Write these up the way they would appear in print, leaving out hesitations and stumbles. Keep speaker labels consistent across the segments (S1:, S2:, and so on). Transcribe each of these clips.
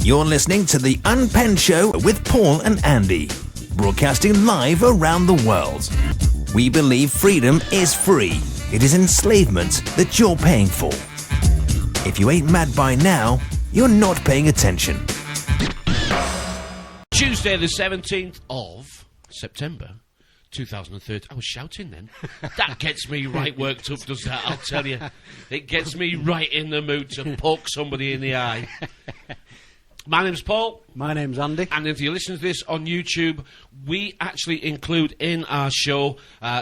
S1: You're listening to the Unpenned Show with Paul and Andy, broadcasting live around the world. We believe freedom is free. It is enslavement that you're paying for. If you ain't mad by now, you're not paying attention.
S2: Tuesday the 17th of September 2013. I was shouting then. That gets me right worked up, does that? I'll tell you. It gets me right in the mood to poke somebody in the eye. My name's Paul.
S3: My name's Andy.
S2: And if you listen to this on YouTube, we actually include in our show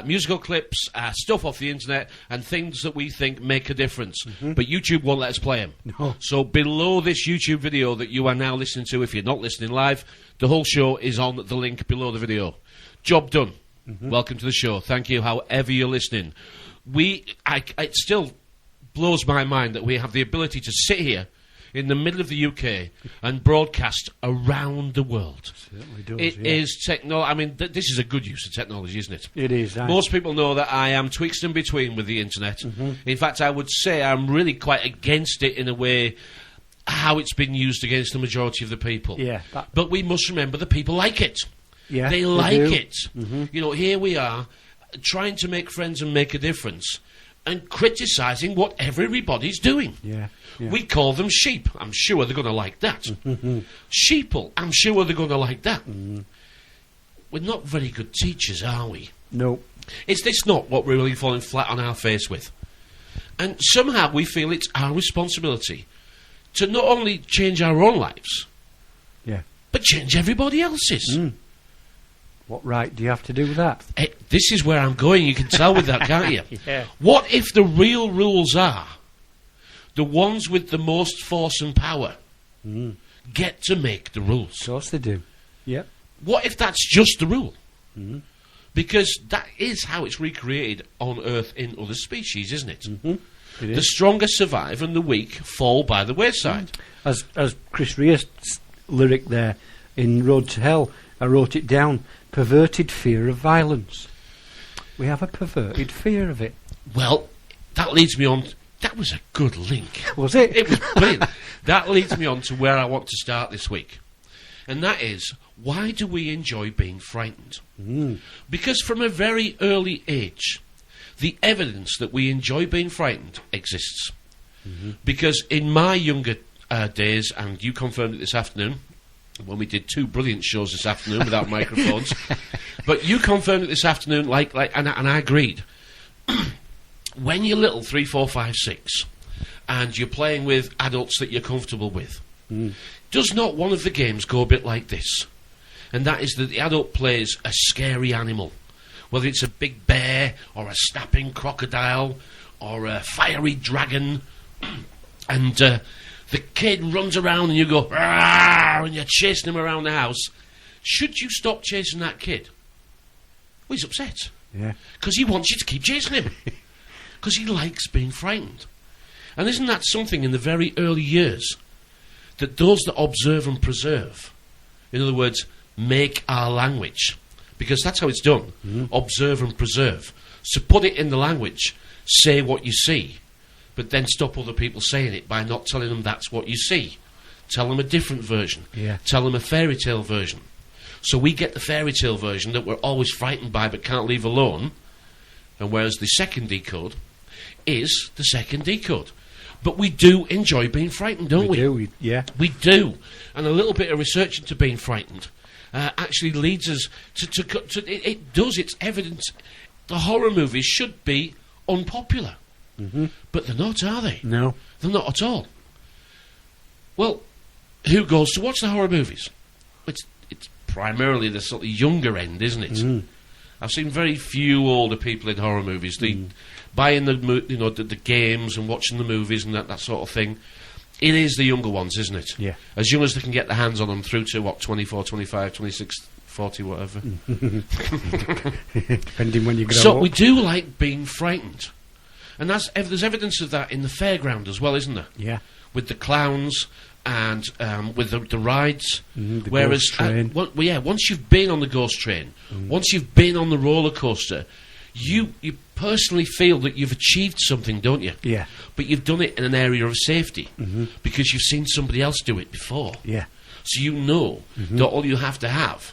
S2: musical clips, stuff off the internet, and things that we think make a difference. But YouTube won't let us play them.
S3: No.
S2: So below this YouTube video that you are now listening to, if you're not listening live, the whole show is on the link below the video. Job done. Welcome to the show. Thank you, however you're listening. It still blows my mind that we have the ability to sit here in the middle of the UK and broadcast around the world.
S3: Certainly does,
S2: It is I mean, this is a good use of technology, isn't it?
S3: It is.
S2: Most people know that I am twixt and between with the internet. In fact, I would say I'm really quite against it in a way, how it's been used against the majority of the people.
S3: Yeah.
S2: But we must remember the people like it.
S3: Yeah,
S2: they like
S3: do.
S2: it. You know, here we are, trying to make friends and make a difference, and criticising what everybody's doing.
S3: Yeah.
S2: We call them sheep. I'm sure they're going to like that. Sheeple. I'm sure they're going to like that. We're not very good teachers, are we?
S3: No.
S2: Is this not what we're really falling flat on our face with? And somehow we feel it's our responsibility to not only change our own lives, but change everybody else's.
S3: What right do you have to do with that?
S2: This is where I'm going. You can tell with that, can't you?
S3: Yeah.
S2: What if the real rules are the ones with the most force and power get to make the rules?
S3: Of course they do. Yep.
S2: What if that's just the rule? Because that is how it's recreated on Earth in other species, isn't it?
S3: It is.
S2: The stronger survive and the weak fall by the wayside.
S3: As Chris Rea's lyric there in Road to Hell, I wrote it down. Perverted fear of violence. We have a perverted fear of it.
S2: Well, that leads me on. That was a good link.
S3: Was it?
S2: It was brilliant. That leads me on to where I want to start this week. And that is, why do we enjoy being frightened? Because from a very early age, the evidence that we enjoy being frightened exists. Because in my younger days, and you confirmed it this afternoon, when we did two brilliant shows this afternoon without microphones, but you confirmed it this afternoon, and I agreed. When you're little, 3, 4, 5, 6, and you're playing with adults that you're comfortable with, does not one of the games go a bit like this? And that is that the adult plays a scary animal, whether it's a big bear, or a snapping crocodile, or a fiery dragon, and the kid runs around and you go, "Arr!" and you're chasing him around the house. Should you stop chasing that kid? Well, he's upset.
S3: Yeah.
S2: Because he wants you to keep chasing him. Because he likes being frightened. And isn't that something in the very early years that those that observe and preserve, in other words, make our language, because that's how it's done, observe and preserve. So put it in the language, say what you see, but then stop other people saying it by not telling them that's what you see. Tell them a different version.
S3: Yeah.
S2: Tell them a fairy tale version. So we get the fairy tale version that we're always frightened by but can't leave alone, and whereas the second decode is the second decode. But we do enjoy being frightened, don't we?
S3: We do.
S2: We do. And a little bit of research into being frightened actually leads us to it does, it's evidence. The horror movies should be unpopular. But they're not, are they?
S3: No.
S2: They're not at all. Well, who goes to watch the horror movies? It's primarily the sort of younger end, isn't it? I've seen very few older people in horror movies. They buying the games and watching the movies and that sort of thing. It is the younger ones, isn't it?
S3: Yeah.
S2: As young as they can get their hands on them through to, 24, 25, 26, 40, whatever.
S3: Depending when you grow up.
S2: So we do like being frightened. And there's evidence of that in the fairground as well, isn't there?
S3: Yeah.
S2: With the clowns and with the rides.
S3: The
S2: Whereas,
S3: ghost train.
S2: once you've been on the ghost train, once you've been on the roller coaster, You personally feel that you've achieved something, don't you?
S3: Yeah.
S2: But you've done it in an area of safety because you've seen somebody else do it before.
S3: Yeah.
S2: So you know that all you have to have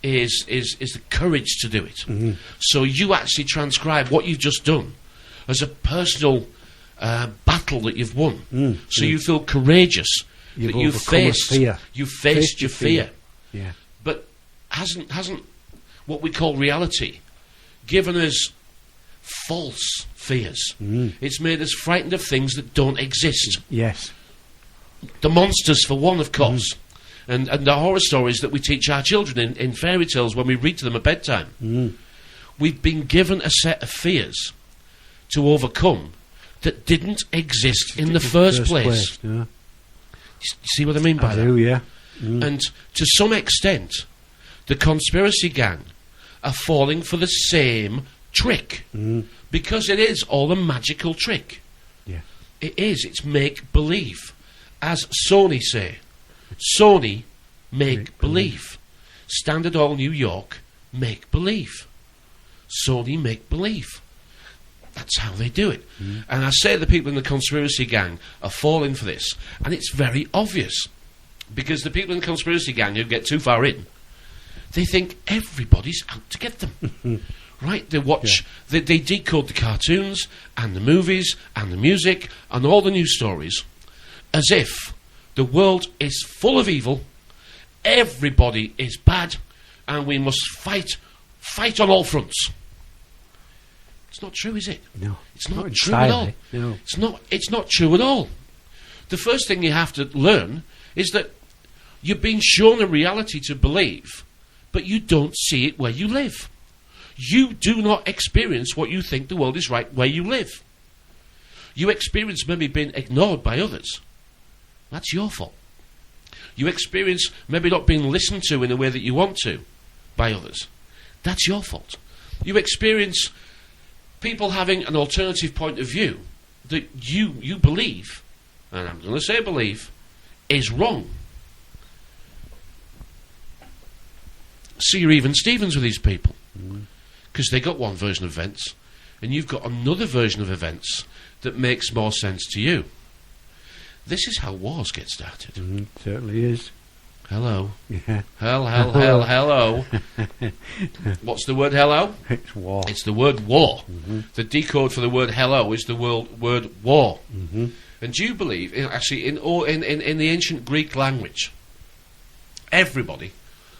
S2: is the courage to do it. So you actually transcribe what you've just done as a personal battle that you've won. So you feel courageous that you've faced your fear.
S3: Yeah.
S2: But hasn't what we call reality given us false fears? It's made us frightened of things that don't exist.
S3: Yes.
S2: The monsters, for one, of course. And the horror stories that we teach our children in fairy tales when we read to them at bedtime. We've been given a set of fears to overcome that didn't exist in the first place.
S3: Yeah.
S2: You see what I mean by that?
S3: I do, yeah.
S2: And to some extent, the conspiracy gang are falling for the same trick. Because it is all a magical trick.
S3: Yeah.
S2: It is. It's make-believe. As Sony say, Sony make-believe. Standard Oil New York make-believe. Sony make-believe. That's how they do it. And I say the people in the conspiracy gang are falling for this. And it's very obvious. Because the people in the conspiracy gang who get too far in, they think everybody's out to get them. Right? They watch, they decode the cartoons and the movies and the music and all the news stories as if the world is full of evil, everybody is bad, and we must fight on all fronts. It's not true, is it?
S3: No.
S2: It's not true at all.
S3: No.
S2: It's not true at all. The first thing you have to learn is that you've been shown a reality to believe, but you don't see it where you live. You do not experience what you think the world is right where you live. You experience maybe being ignored by others. That's your fault. You experience maybe not being listened to in the way that you want to by others. That's your fault. You experience people having an alternative point of view that you believe, and I'm going to say believe, is wrong. See, you're even Stevens with these people. Because they got one version of events, and you've got another version of events that makes more sense to you. This is how wars get started.
S3: It certainly is.
S2: Hello.
S3: Yeah.
S2: Hello. What's the word hello?
S3: It's war.
S2: It's the word war. The decode for the word hello is the word war. And do you believe, actually, in the ancient Greek language, everybody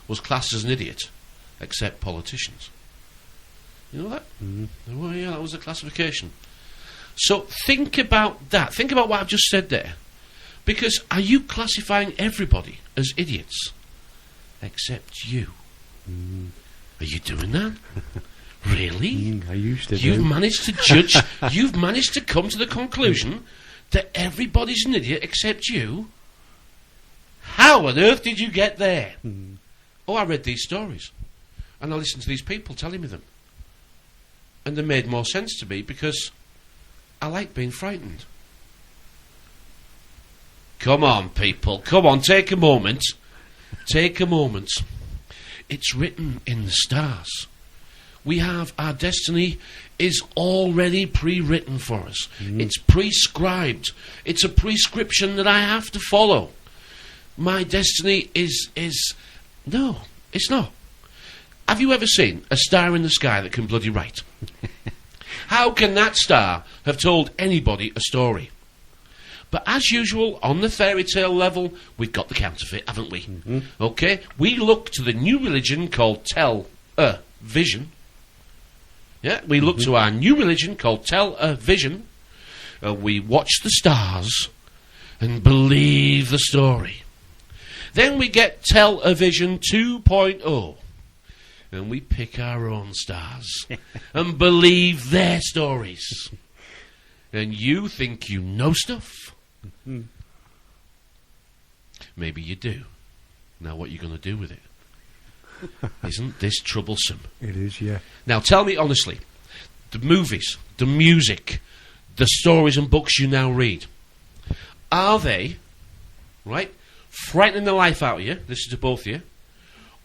S2: was classed as an idiot, except politicians. You know that? Well, yeah, that was the classification. So think about that. Think about what I've just said there. Because are you classifying everybody as idiots? Except you. Are you doing that? Really?
S3: I used to.
S2: You've managed to judge, you've managed to come to the conclusion that everybody's an idiot except you? How on earth did you get there? Oh, I read these stories. And I listened to these people telling me them. And they made more sense to me because I like being frightened. Come on, people. Come on, take a moment. Take a moment. It's written in the stars. We have our destiny is already pre-written for us. It's prescribed. It's a prescription that I have to follow. My destiny is no, it's not. Have you ever seen a star in the sky that can bloody write? How can that star have told anybody a story? But as usual, on the fairy tale level, we've got the counterfeit, haven't we? Okay? We look to the new religion called Tell-A-Vision. Yeah? We look to our new religion called Tell-A-Vision. We watch the stars and believe the story. Then we get Tell-A-Vision 2.0. And we pick our own stars and believe their stories. And you think you know stuff? Maybe you do. Now what are you going to do with it? Isn't this troublesome?
S3: It is, yeah.
S2: Now tell me honestly, the movies, the music, the stories and books you now read, are they, right, frightening the life out of you? This is to both of you.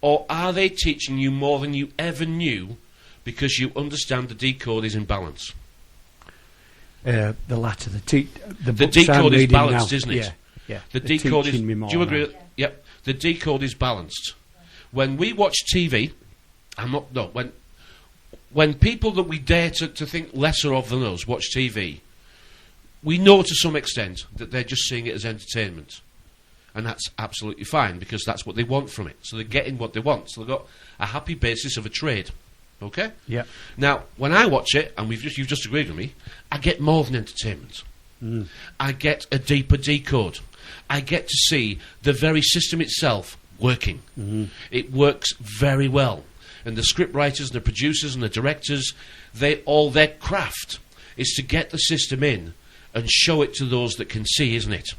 S2: Or are they teaching you more than you ever knew because you understand the decode is in balance.
S3: The latter, the
S2: The
S3: books I'm
S2: decode is
S3: reading
S2: balanced,
S3: now.
S2: isn't it?
S3: Yeah.
S2: The
S3: They're
S2: decode is.
S3: teaching me
S2: Do
S3: more
S2: you agree?
S3: now.
S2: With, yep. The decode is balanced. When we watch TV, when people that we dare to think lesser of than us watch TV, we know to some extent that they're just seeing it as entertainment. And that's absolutely fine, because that's what they want from it. So they're getting what they want. So they've got a happy basis of a trade. Okay?
S3: Yeah.
S2: Now, when I watch it, and you've just agreed with me, I get more than entertainment. I get a deeper decode. I get to see the very system itself working. It works very well. And the script writers and the producers and the directors, all their craft is to get the system in and show it to those that can see, isn't it?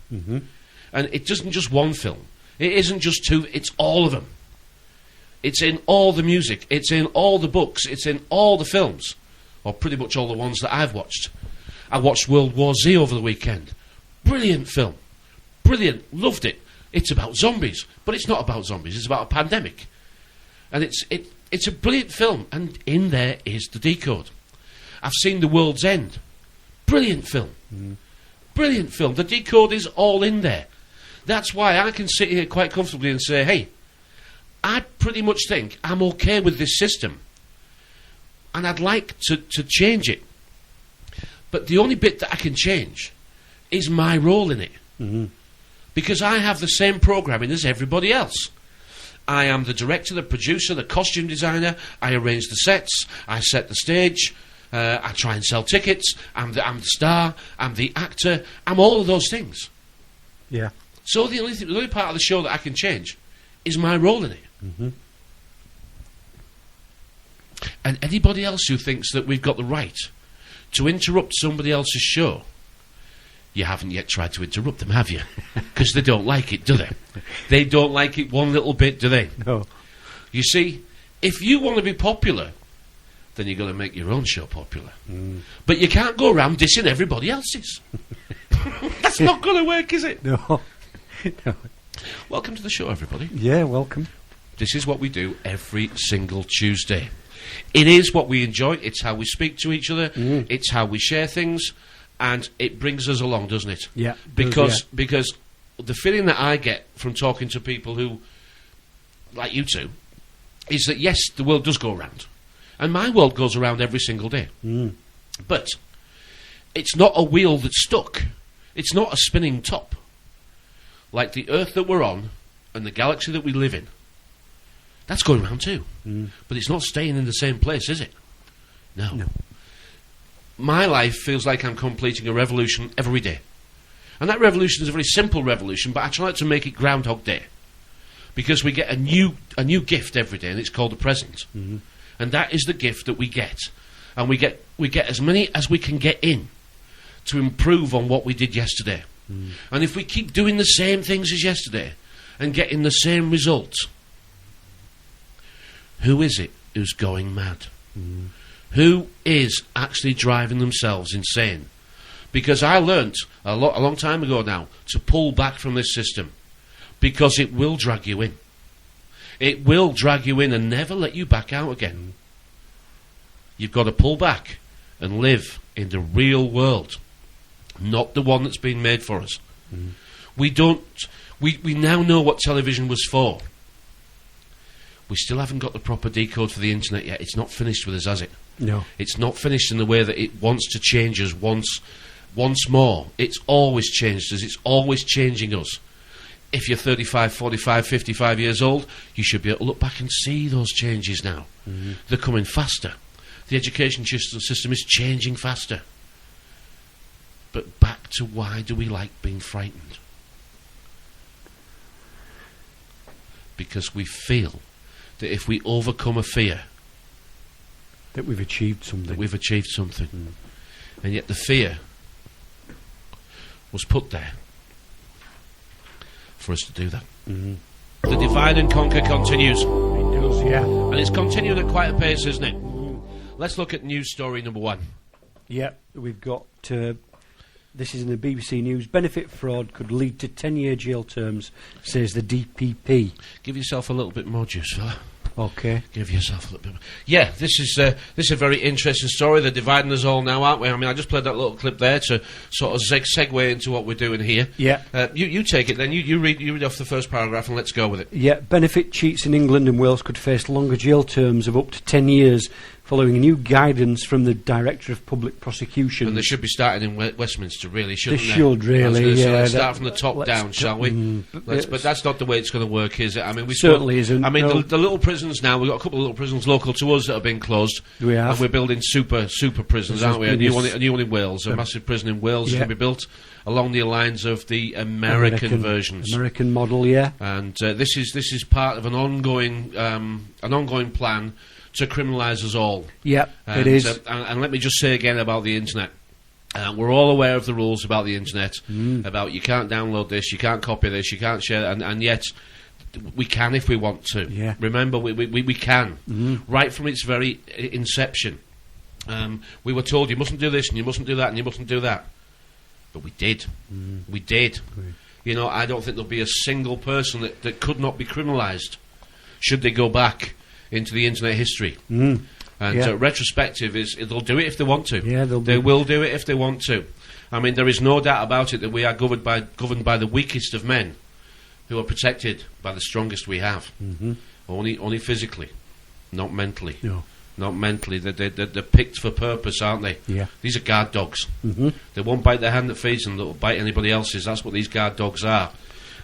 S2: And it isn't just one film. It isn't just two. It's all of them. It's in all the music. It's in all the books. It's in all the films. Or pretty much all the ones that I've watched. I watched World War Z over the weekend. Brilliant film. Brilliant. Loved it. It's about zombies. But it's not about zombies. It's about a pandemic. And it's a brilliant film. And in there is the decode. I've seen The World's End. Brilliant film. Brilliant film. The decode is all in there. That's why I can sit here quite comfortably and say, hey, I pretty much think I'm okay with this system. And I'd like to change it. But the only bit that I can change is my role in it. Because I have the same programming as everybody else. I am the director, the producer, the costume designer. I arrange the sets. I set the stage. I try and sell tickets. I'm the star. I'm the actor. I'm all of those things.
S3: Yeah.
S2: So the only part of the show that I can change is my role in it. And anybody else who thinks that we've got the right to interrupt somebody else's show, you haven't yet tried to interrupt them, have you? Because they don't like it, do they? They don't like it one little bit, do they?
S3: No.
S2: You see, if you want to be popular, then you've got to make your own show popular. But you can't go around dissing everybody else's. That's not going to work, is it?
S3: No. No.
S2: Welcome to the show, everybody.
S3: Yeah, welcome.
S2: This is what we do every single Tuesday. It is what we enjoy. It's how we speak to each other. It's how we share things. And it brings us along, doesn't it?
S3: Yeah.
S2: Because the feeling that I get from talking to people who, like you two, is that yes, the world does go around. And my world goes around every single day. But it's not a wheel that's stuck. It's not a spinning top. Like the Earth that we're on and the galaxy that we live in. That's going around too. But it's not staying in the same place, is it? No. My life feels like I'm completing a revolution every day. And that revolution is a very simple revolution, but I try to make it Groundhog Day. Because we get a new gift every day, and it's called the present. And that is the gift that we get. And we get as many as we can get in to improve on what we did yesterday. And if we keep doing the same things as yesterday and getting the same results, who is it who's going mad? Who is actually driving themselves insane? Because I learnt a long time ago now to pull back from this system, because it will drag you in. It will drag you in and never let you back out again. You've got to pull back and live in the real world, not the one that's been made for us. We now know what television was for. We still haven't got the proper decode for the internet yet. It's not finished with us, has it?
S3: No.
S2: It's not finished in the way that it wants to change us once more. It's always changed us. It's always changing us. If you're 35, 45, 55 years old, you should be able to look back and see those changes now. They're coming faster. The education system is changing faster. But back to why do we like being frightened? Because we feel that if we overcome a fear,
S3: that we've achieved something.
S2: And yet the fear was put there for us to do that. The divide and conquer continues.
S3: It does, yeah.
S2: And it's continuing at quite a pace, isn't it? Let's look at news story number 1.
S3: Yeah, we've got... this is in the BBC News. Benefit fraud could lead to 10-year jail terms, says the DPP.
S2: Give yourself a little bit more juice, fella.
S3: Okay.
S2: Give yourself a little bit. Yeah, this is a very interesting story. They're dividing us all now, aren't we? I mean, I just played that little clip there to sort of segue into what we're doing here.
S3: Yeah.
S2: You take it then. You read off the first paragraph and let's go with it.
S3: Yeah, benefit cheats in England and Wales could face longer jail terms of up to 10 years following new guidance from the Director of Public Prosecutions.
S2: And they should be starting in Westminster, really, shouldn't they?
S3: They should, really, yeah.
S2: Let's start from the top down, shall we? But that's not the way it's going to work, is it? I mean, we
S3: certainly isn't.
S2: I mean,
S3: no.
S2: the little prisons now, we've got a couple of little prisons local to us that have been closed.
S3: We have.
S2: And we're building super prisons, aren't we? A new one in Wales. A massive prison in Wales is going to be built along the lines of the American versions.
S3: American model, yeah.
S2: And this is part of an ongoing plan to criminalise us all.
S3: Yep, it is.
S2: And let me just say again about the internet. We're all aware of the rules about the internet, about you can't download this, you can't copy this, you can't share, and yet we can if we want to.
S3: Yeah.
S2: Remember, we can. Right from its very inception. We were told you mustn't do this, and you mustn't do that, and you mustn't do that. But we did. We did. You know, I don't think there'll be a single person that could not be criminalised should they go back into the internet history. And retrospective is they'll do it if they want to.
S3: Yeah,
S2: they will do it if they want to. I mean, there is no doubt about it that we are governed by the weakest of men, who are protected by the strongest we have. Only physically, not mentally.
S3: No.
S2: Not mentally. They're picked for purpose, aren't they?
S3: Yeah.
S2: These are guard dogs. They won't bite the hand that feeds them. They'll bite anybody else's. That's what these guard dogs are.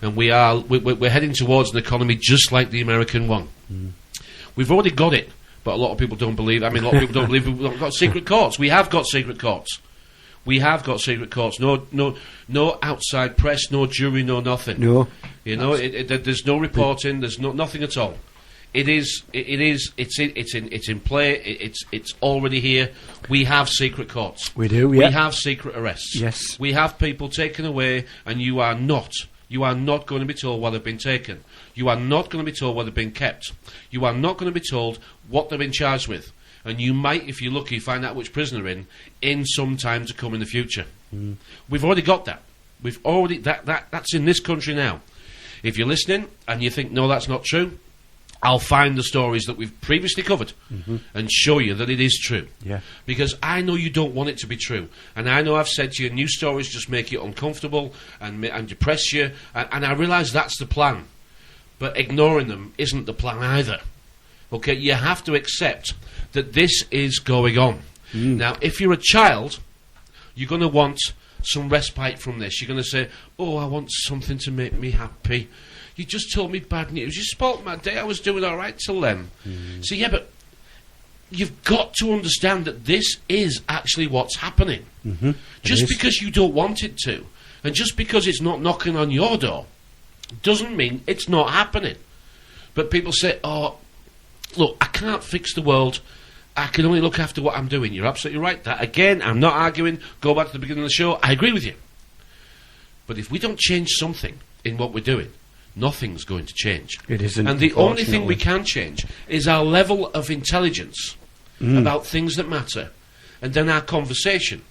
S2: And we're heading towards an economy just like the American one. We've already got it, but a lot of people don't believe. I mean, a lot of people don't believe we've got secret courts. We have got secret courts. We have got secret courts. No outside press, no jury, no nothing.
S3: No.
S2: You know, there's no reporting. There's nothing at all. It's in play. It's already here. We have secret courts.
S3: We do. Yeah.
S2: We have secret arrests.
S3: Yes.
S2: We have people taken away, and you are not going to be told why they've been taken. You are not going to be told why they've been kept. You are not going to be told what they've been charged with. And you might, if you're lucky, find out which prison they're in some time to come in the future. We've already got that. We've already that's in this country now. If you're listening and you think, no, that's not true, I'll find the stories that we've previously covered and show you that it is true.
S3: Yeah.
S2: Because I know you don't want it to be true. And I know I've said to you, new stories just make you uncomfortable and depress you. And I realise that's the plan. But ignoring them isn't the plan either. Okay, you have to accept that this is going on. Now, if you're a child, you're going to want some respite from this. You're going to say, oh, I want something to make me happy. You just told me bad news. You spoilt my day. I was doing all right till then. So, yeah, but you've got to understand that this is actually what's happening. Just because you don't want it to, and just because it's not knocking on your door, doesn't mean it's not happening. But people say, oh, look, I can't fix the world. I can only look after what I'm doing. You're absolutely right. That again, I'm not arguing. Go back to the beginning of the show. I agree with you. But if we don't change something in what we're doing, nothing's going to change.
S3: It isn't.
S2: And the only thing we can change is our level of intelligence about things that matter, and then our conversation.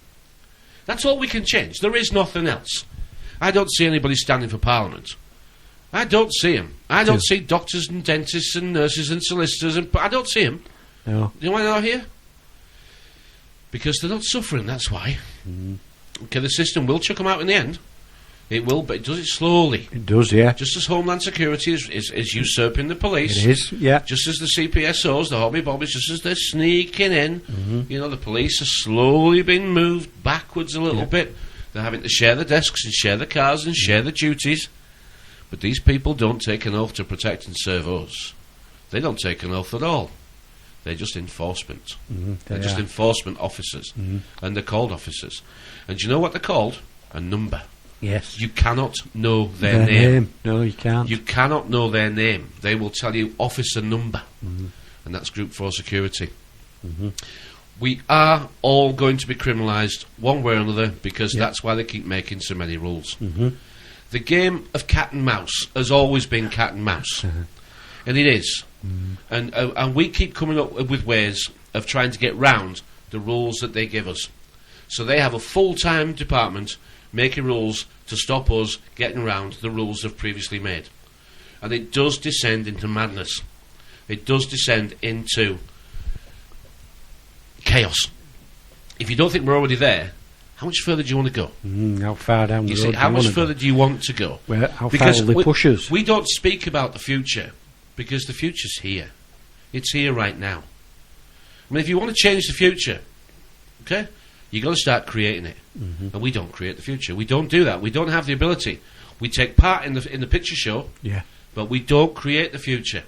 S2: That's all we can change. There is nothing else. I don't see anybody standing for Parliament. I don't see them. I don't see doctors and dentists and nurses and solicitors, I don't see them.
S3: No.
S2: You know why they're not here? Because they're not suffering, that's why. Okay, the system will chuck them out in the end. It will, but it does it slowly.
S3: It does, yeah.
S2: Just as Homeland Security is usurping the police.
S3: It is, yeah.
S2: Just as the CPSOs, the hobby bobbies, just as they're sneaking in. You know, the police are slowly being moved backwards a little bit. They're having to share the desks and share the cars and share the duties. But these people don't take an oath to protect and serve us. They don't take an oath at all. They're just enforcement. They're just enforcement officers. And they're called officers. And do you know what they're called? A number.
S3: Yes.
S2: You cannot know their name.
S3: No, you can't.
S2: You cannot know their name. They will tell you officer number. And that's Group 4 security. We are all going to be criminalised one way or another because that's why they keep making so many rules. The game of cat and mouse has always been cat and mouse. And it is. And we keep coming up with ways of trying to get round the rules that they give us. So they have a full-time department making rules to stop us getting round the rules they've previously made. And it does descend into madness. it does descend into chaos. If you don't think we're already there, how much further do you want to go?
S3: How far down the
S2: You
S3: road
S2: see, how
S3: do you
S2: much
S3: wanna
S2: further
S3: go?
S2: do you want to go?
S3: How
S2: Because
S3: far will they push us?
S2: we don't speak about the future because the future's here. It's here right now. I mean, if you want to change the future, okay, you've got to start creating it. And we don't create the future. We don't do that. We don't have the ability. We take part in the picture show,
S3: Yeah.
S2: but we don't create the future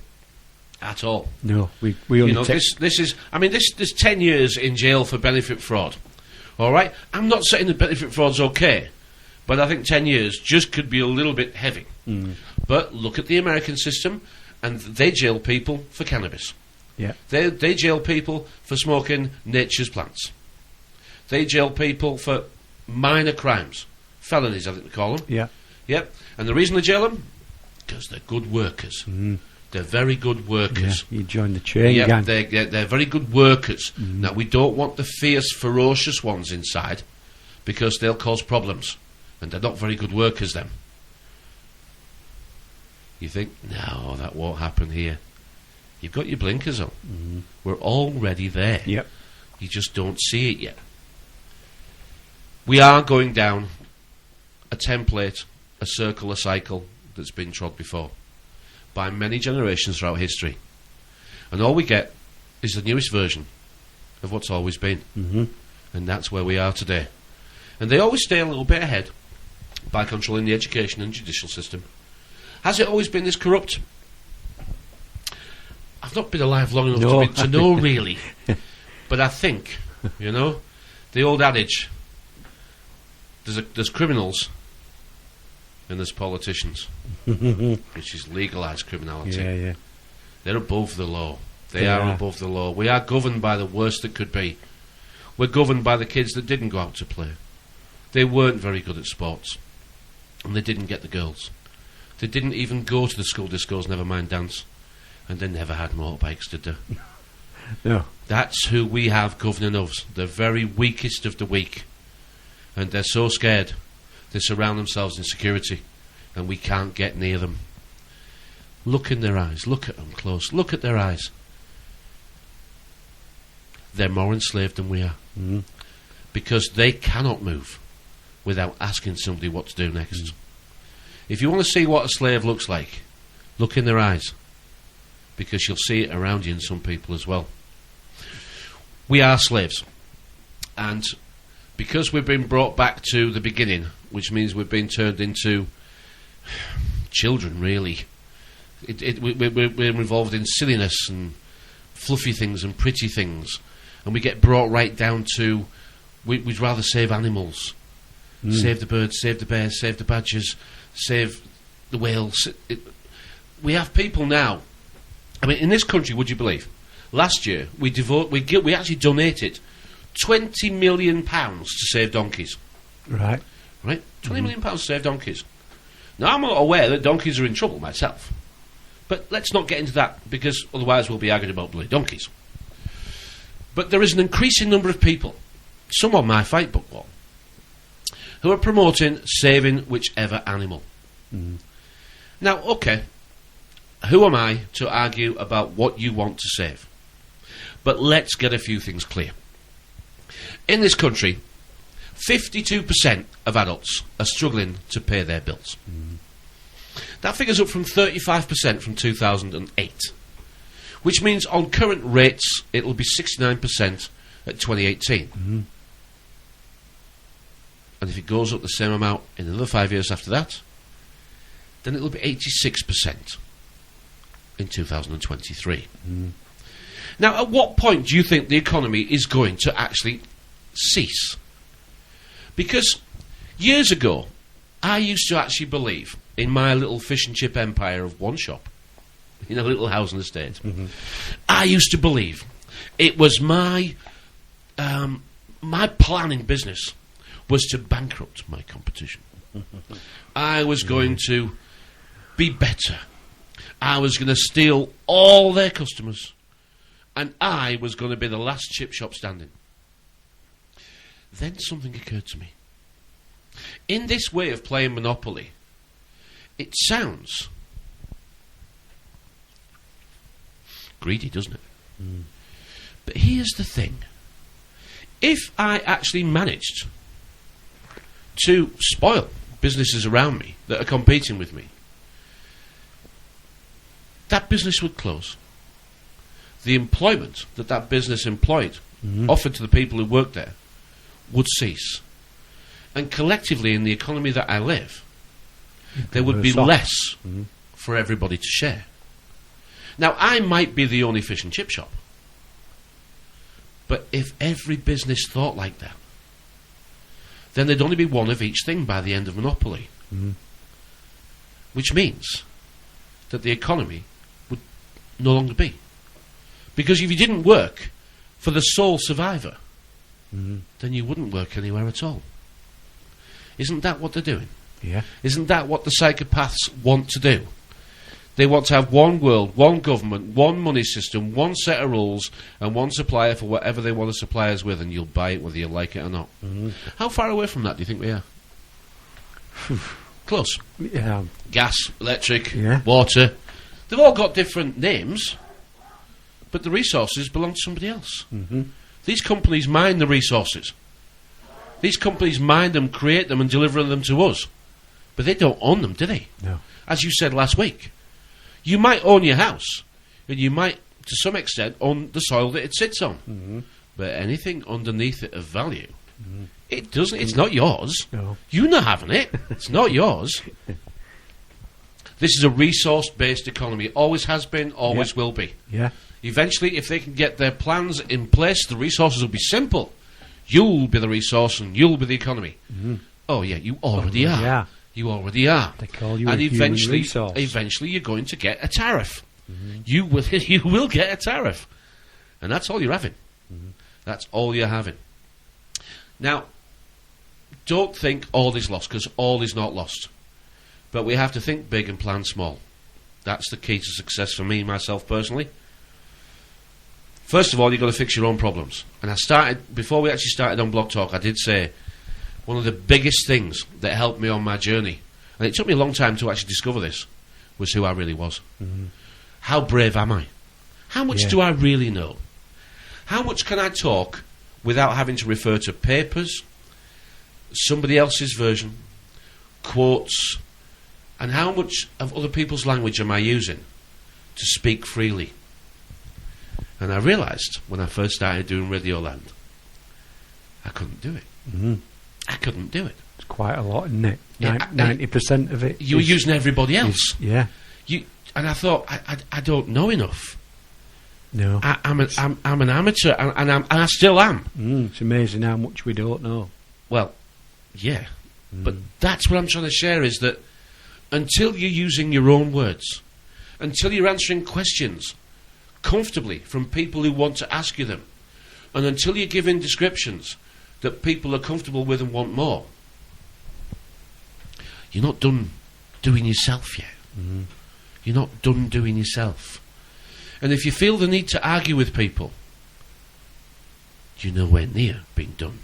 S2: at all.
S3: No, we only
S2: You know,
S3: take...
S2: this is. I mean, there's 10 years in jail for benefit fraud. All right, I'm not saying that benefit fraud's okay, but I think 10 years just could be a little bit heavy. But look at the American system, and they jail people for cannabis.
S3: Yeah.
S2: They jail people for smoking nature's plants. They jail people for minor crimes, felonies, I think they call them.
S3: Yeah.
S2: Yep. And the reason they jail them, because they're good workers. They're very good
S3: Yeah.
S2: workers.
S3: You join the chain
S2: Yeah,
S3: gang.
S2: they're very good workers. Now, we don't want the fierce, ferocious ones inside because they'll cause problems. And they're not very good workers, then. You think, no, that won't happen here. You've got your blinkers on. We're already there.
S3: Yep.
S2: You just don't see it yet. We are going down a template, a circle, a cycle that's been trod before by many generations throughout history. And all we get is the newest version of what's always been. And that's where we are today. And they always stay a little bit ahead by controlling the education and judicial system. Has it always been this corrupt? I've not been alive long enough to know really. But I think, the old adage, there's criminals and there's politicians, which is legalised criminality.
S3: Yeah.
S2: They're above the law. They are above the law. We are governed by the worst that could be. We're governed by the kids that didn't go out to play. They weren't very good at sports. And they didn't get the girls. They didn't even go to the school discos, never mind dance. And they never had motorbikes, did they?
S3: No.
S2: That's who we have governing us. The very weakest of the weak. And they're so scared. They surround themselves in security. And we can't get near them. Look in their eyes. Look at them close. Look at their eyes. They're more enslaved than we are. Because they cannot move without asking somebody what to do next. If you want to see what a slave looks like, look in their eyes. Because you'll see it around you in some people as well. We are slaves. And because we've been brought back to the beginning, which means we've been turned into children, really. We're involved in silliness and fluffy things and pretty things. And we get brought right down to, we'd rather save animals. Save the birds, save the bears, save the badgers, save the whales. We have people now. I mean, in this country, would you believe? Last year, we actually donated £20 million to save donkeys.
S3: Right.
S2: Right? £20 million to save donkeys. Now, I'm not aware that donkeys are in trouble myself. But let's not get into that, because otherwise we'll be arguing about bloody donkeys. But there is an increasing number of people, some on my fight book wall, who are promoting saving whichever animal. Now, okay, who am I to argue about what you want to save? But let's get a few things clear. In this country, 52% of adults are struggling to pay their bills. That figure's up from 35% from 2008, which means on current rates it'll be 69% at 2018. And if it goes up the same amount in another 5 years after that, then it'll be 86% in 2023. Now, at what point do you think the economy is going to actually cease? Because years ago, I used to actually believe in my little fish and chip empire of one shop, in a little housing estate. I used to believe it was my plan in business was to bankrupt my competition. I was going to be better. I was going to steal all their customers. And I was going to be the last chip shop standing. Then something occurred to me. In this way of playing Monopoly, it sounds greedy, doesn't it? But here's the thing. If I actually managed to spoil businesses around me that are competing with me, that business would close. The employment that business employed, offered to the people who worked there, would cease. And collectively in the economy that I live, there would be less for everybody to share. Now, I might be the only fish and chip shop, but if every business thought like that, then there'd only be one of each thing by the end of monopoly. Which means that the economy would no longer be. Because if you didn't work for the sole survivor, then you wouldn't work anywhere at all. Isn't that what they're doing?
S3: Yeah.
S2: Isn't that what the psychopaths want to do? They want to have one world, one government, one money system, one set of rules, and one supplier for whatever they want to supply us with, and you'll buy it whether you like it or not. How far away from that do you think we are? Close.
S3: Yeah.
S2: Gas, electric, water. They've all got different names, but the resources belong to somebody else. These companies mine the resources. These companies mine them, create them, and deliver them to us. But they don't own them, do they?
S3: No.
S2: As you said last week. You might own your house, and you might, to some extent, own the soil that it sits on. But anything underneath it of value, it doesn't. It's not yours.
S3: No.
S2: You're not having it. It's not yours. This is a resource-based economy. Always has been, always will be.
S3: Yeah.
S2: Eventually, if they can get their plans in place, the resources will be simple. You'll be the resource, and you'll be the economy. Oh, yeah, you already are.
S3: Yeah.
S2: You already are.
S3: They call you
S2: and
S3: a
S2: eventually,
S3: human resource.
S2: eventually you're going to get a tariff. You will get a tariff. And that's all you're having. That's all you're having. Now, don't think all is lost, because all is not lost. But we have to think big and plan small. That's the key to success for me, myself personally. First of all, you've got to fix your own problems. And I started, before we actually started on Blog Talk, I did say one of the biggest things that helped me on my journey, and it took me a long time to actually discover this, was who I really was. How brave am I? How much do I really know? How much can I talk without having to refer to papers, somebody else's version, quotes, and how much of other people's language am I using to speak freely? And I realised when I first started doing Radioland, I couldn't do it. I couldn't do it.
S3: It's quite a lot, isn't it? 90% of it.
S2: You were using everybody else.
S3: Yeah.
S2: And I thought, I don't know enough.
S3: No.
S2: I'm an amateur, and I still am.
S3: It's amazing how much we don't know.
S2: Well, yeah. But that's what I'm trying to share, is that until you're using your own words, until you're answering questions comfortably from people who want to ask you them, and until you're giving descriptions that people are comfortable with and want more, you're not done doing yourself yet. You're not done doing yourself. And if you feel the need to argue with people, you're nowhere near being done.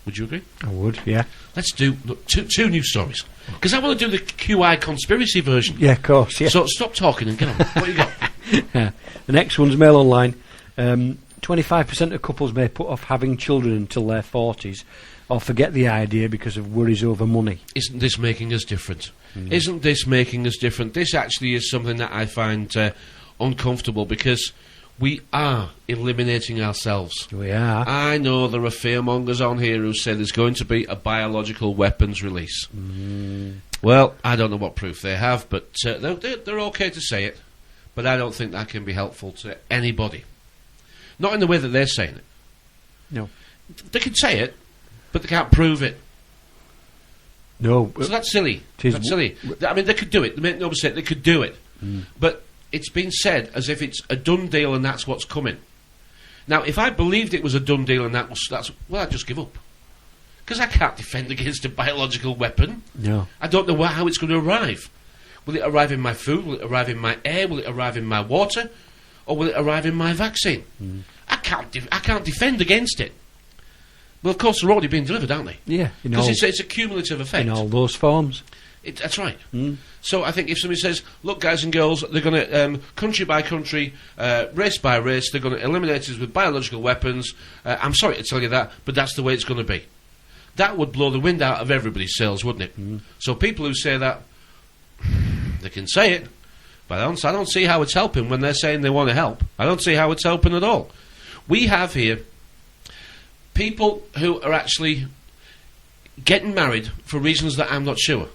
S2: Would you agree?
S3: I would, yeah.
S2: Let's do two news stories, because I want to do the QI conspiracy version.
S3: Yeah, of course, yeah.
S2: So stop talking and get on. What you got?
S3: The next one's Mail Online. 25% of couples may put off having children until their 40s or forget the idea because of worries over money.
S2: Isn't this making us different? Isn't this making us different? This actually is something that I find uncomfortable, because we are eliminating ourselves.
S3: We are.
S2: I know there are fearmongers on here who say there's going to be a biological weapons release. Well, I don't know what proof they have, but they're okay to say it. But I don't think that can be helpful to anybody. Not in the way that they're saying it.
S3: No.
S2: They can say it, but they can't prove it.
S3: No.
S2: So that's silly. That's silly. I mean, they could do it. Make no mistake, they could do it. But it's been said as if it's a done deal and that's what's coming. Now, if I believed it was a done deal and I'd just give up. Because I can't defend against a biological weapon.
S3: No.
S2: I don't know how it's going to arrive. Will it arrive in my food? Will it arrive in my air? Will it arrive in my water? Or will it arrive in my vaccine? I can't defend against it. Well, of course, they're already being delivered, aren't they?
S3: Yeah.
S2: Because it's a cumulative effect.
S3: In all those forms.
S2: That's right. So I think if somebody says, look, guys and girls, they're going to, country by country, race by race, they're going to eliminate us with biological weapons, I'm sorry to tell you that, but that's the way it's going to be. That would blow the wind out of everybody's sails, wouldn't it? So people who say that, they can say it, but I don't see how it's helping when they're saying they want to help. I don't see how it's helping at all. We have here people who are actually getting married for reasons that I'm not sure.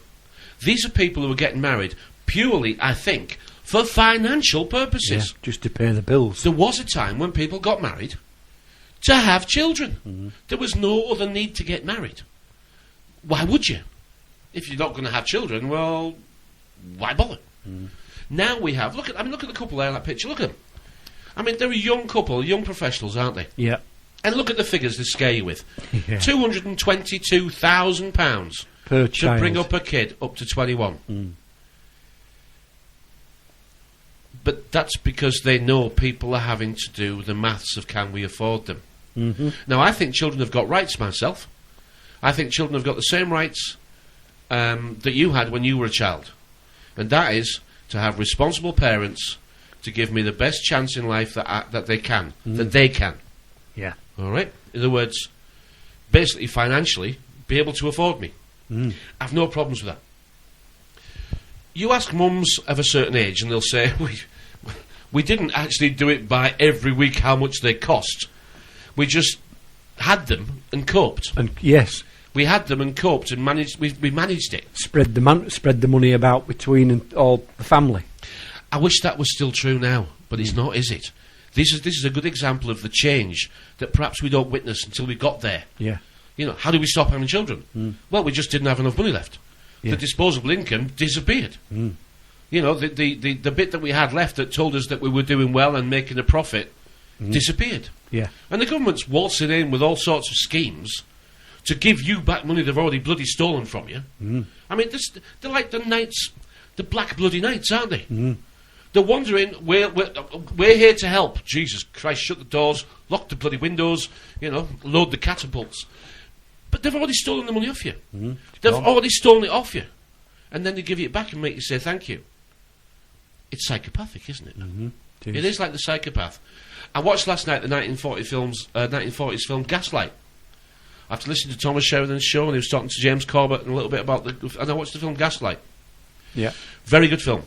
S2: These are people who are getting married purely, I think, for financial purposes.
S3: Yeah, just to pay the bills.
S2: There was a time when people got married to have children. There was no other need to get married. Why would you? If you're not going to have children, well, why bother? Now we have, look at the couple there in that picture, look at them. I mean, they're a young couple, young professionals, aren't they?
S3: Yeah.
S2: And look at the figures they scare you with. Yeah. £222,000
S3: per child
S2: to bring up a kid up to 21. But that's because they know people are having to do the maths of can we afford them. Now, I think children have got rights myself. I think children have got the same rights that you had when you were a child. And that is to have responsible parents to give me the best chance in life that they can. That they can.
S3: Yeah.
S2: All right? In other words, basically financially, be able to afford me. I've no problems with that. You ask mums of a certain age and they'll say, we didn't actually do it by every week how much they cost. We just had them and coped.
S3: And yes.
S2: We had them and coped and managed. We managed it.
S3: Spread the money about between all the family.
S2: I wish that was still true now, but it's not, is it? This is a good example of the change that perhaps we don't witness until we got there.
S3: Yeah.
S2: You know, how do we stop having children? Well, we just didn't have enough money left. Yeah. The disposable income disappeared. You know, the bit that we had left that told us that we were doing well and making a profit disappeared. Yeah. And the government's waltzing in with all sorts of schemes to give you back money they've already bloody stolen from you. I mean, they're like the knights, the black bloody knights, aren't they? They're wondering, we're here to help. Jesus Christ, shut the doors, lock the bloody windows, you know, load the catapults. But they've already stolen the money off you. They've already stolen it off you. And then they give you it back and make you say thank you. It's psychopathic, isn't it? It is like the psychopath. I watched last night the 1940s film Gaslight. After listening to Thomas Sheridan's show, and he was talking to James Corbett and a little bit about and I watched the film Gaslight. Yeah. Very good film.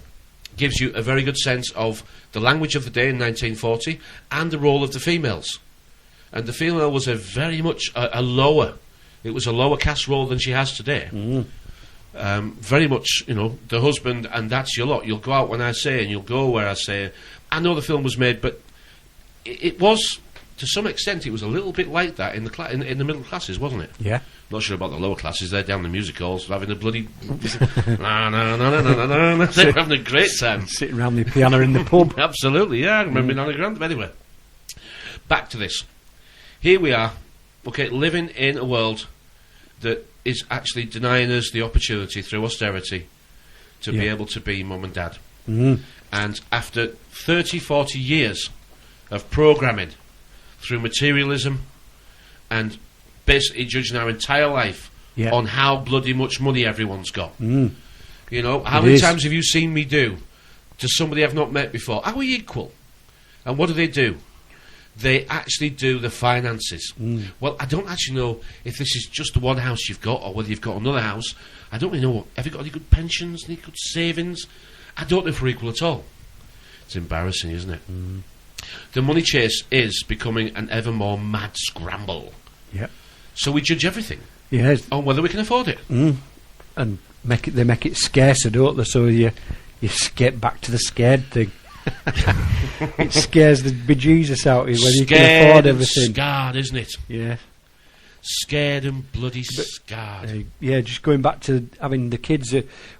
S2: Gives you a very good sense of the language of the day in 1940 and the role of the females. And the female was a very much a lower. It was a lower caste role than she has today. Very much, you know, the husband, and that's your lot. You'll go out when I say, and you'll go where I say. I know the film was made, but it was, to some extent, it was a little bit like that in the middle classes, wasn't it? Yeah. Not sure about the lower classes. They're down the music halls having a bloody... no. They're having a great time.
S3: Sitting around the piano in the pub.
S2: Absolutely, yeah. I remember being on a grand. Anyway, back to this. Here we are, okay, living in a world that is actually denying us the opportunity through austerity to be able to be mum and dad. And after 30, 40 years of programming through materialism and basically judging our entire life on how bloody much money everyone's got. You know, how many times have you seen me do to somebody I've not met before? Are we equal? And what do? They actually do the finances. Well, I don't actually know if this is just the one house you've got or whether you've got another house. I don't really know. Have you got any good pensions, any good savings? I don't know if we're equal at all. It's embarrassing, isn't it? The money chase is becoming an ever more mad scramble. Yep. So we judge everything on whether we can afford it.
S3: And they make it scarcer, don't they? So you get back to the scared thing. It scares the bejesus out of you when you can afford everything.
S2: Scarred, isn't it?
S3: Yeah.
S2: Scared and bloody scarred.
S3: Just going back to having the kids.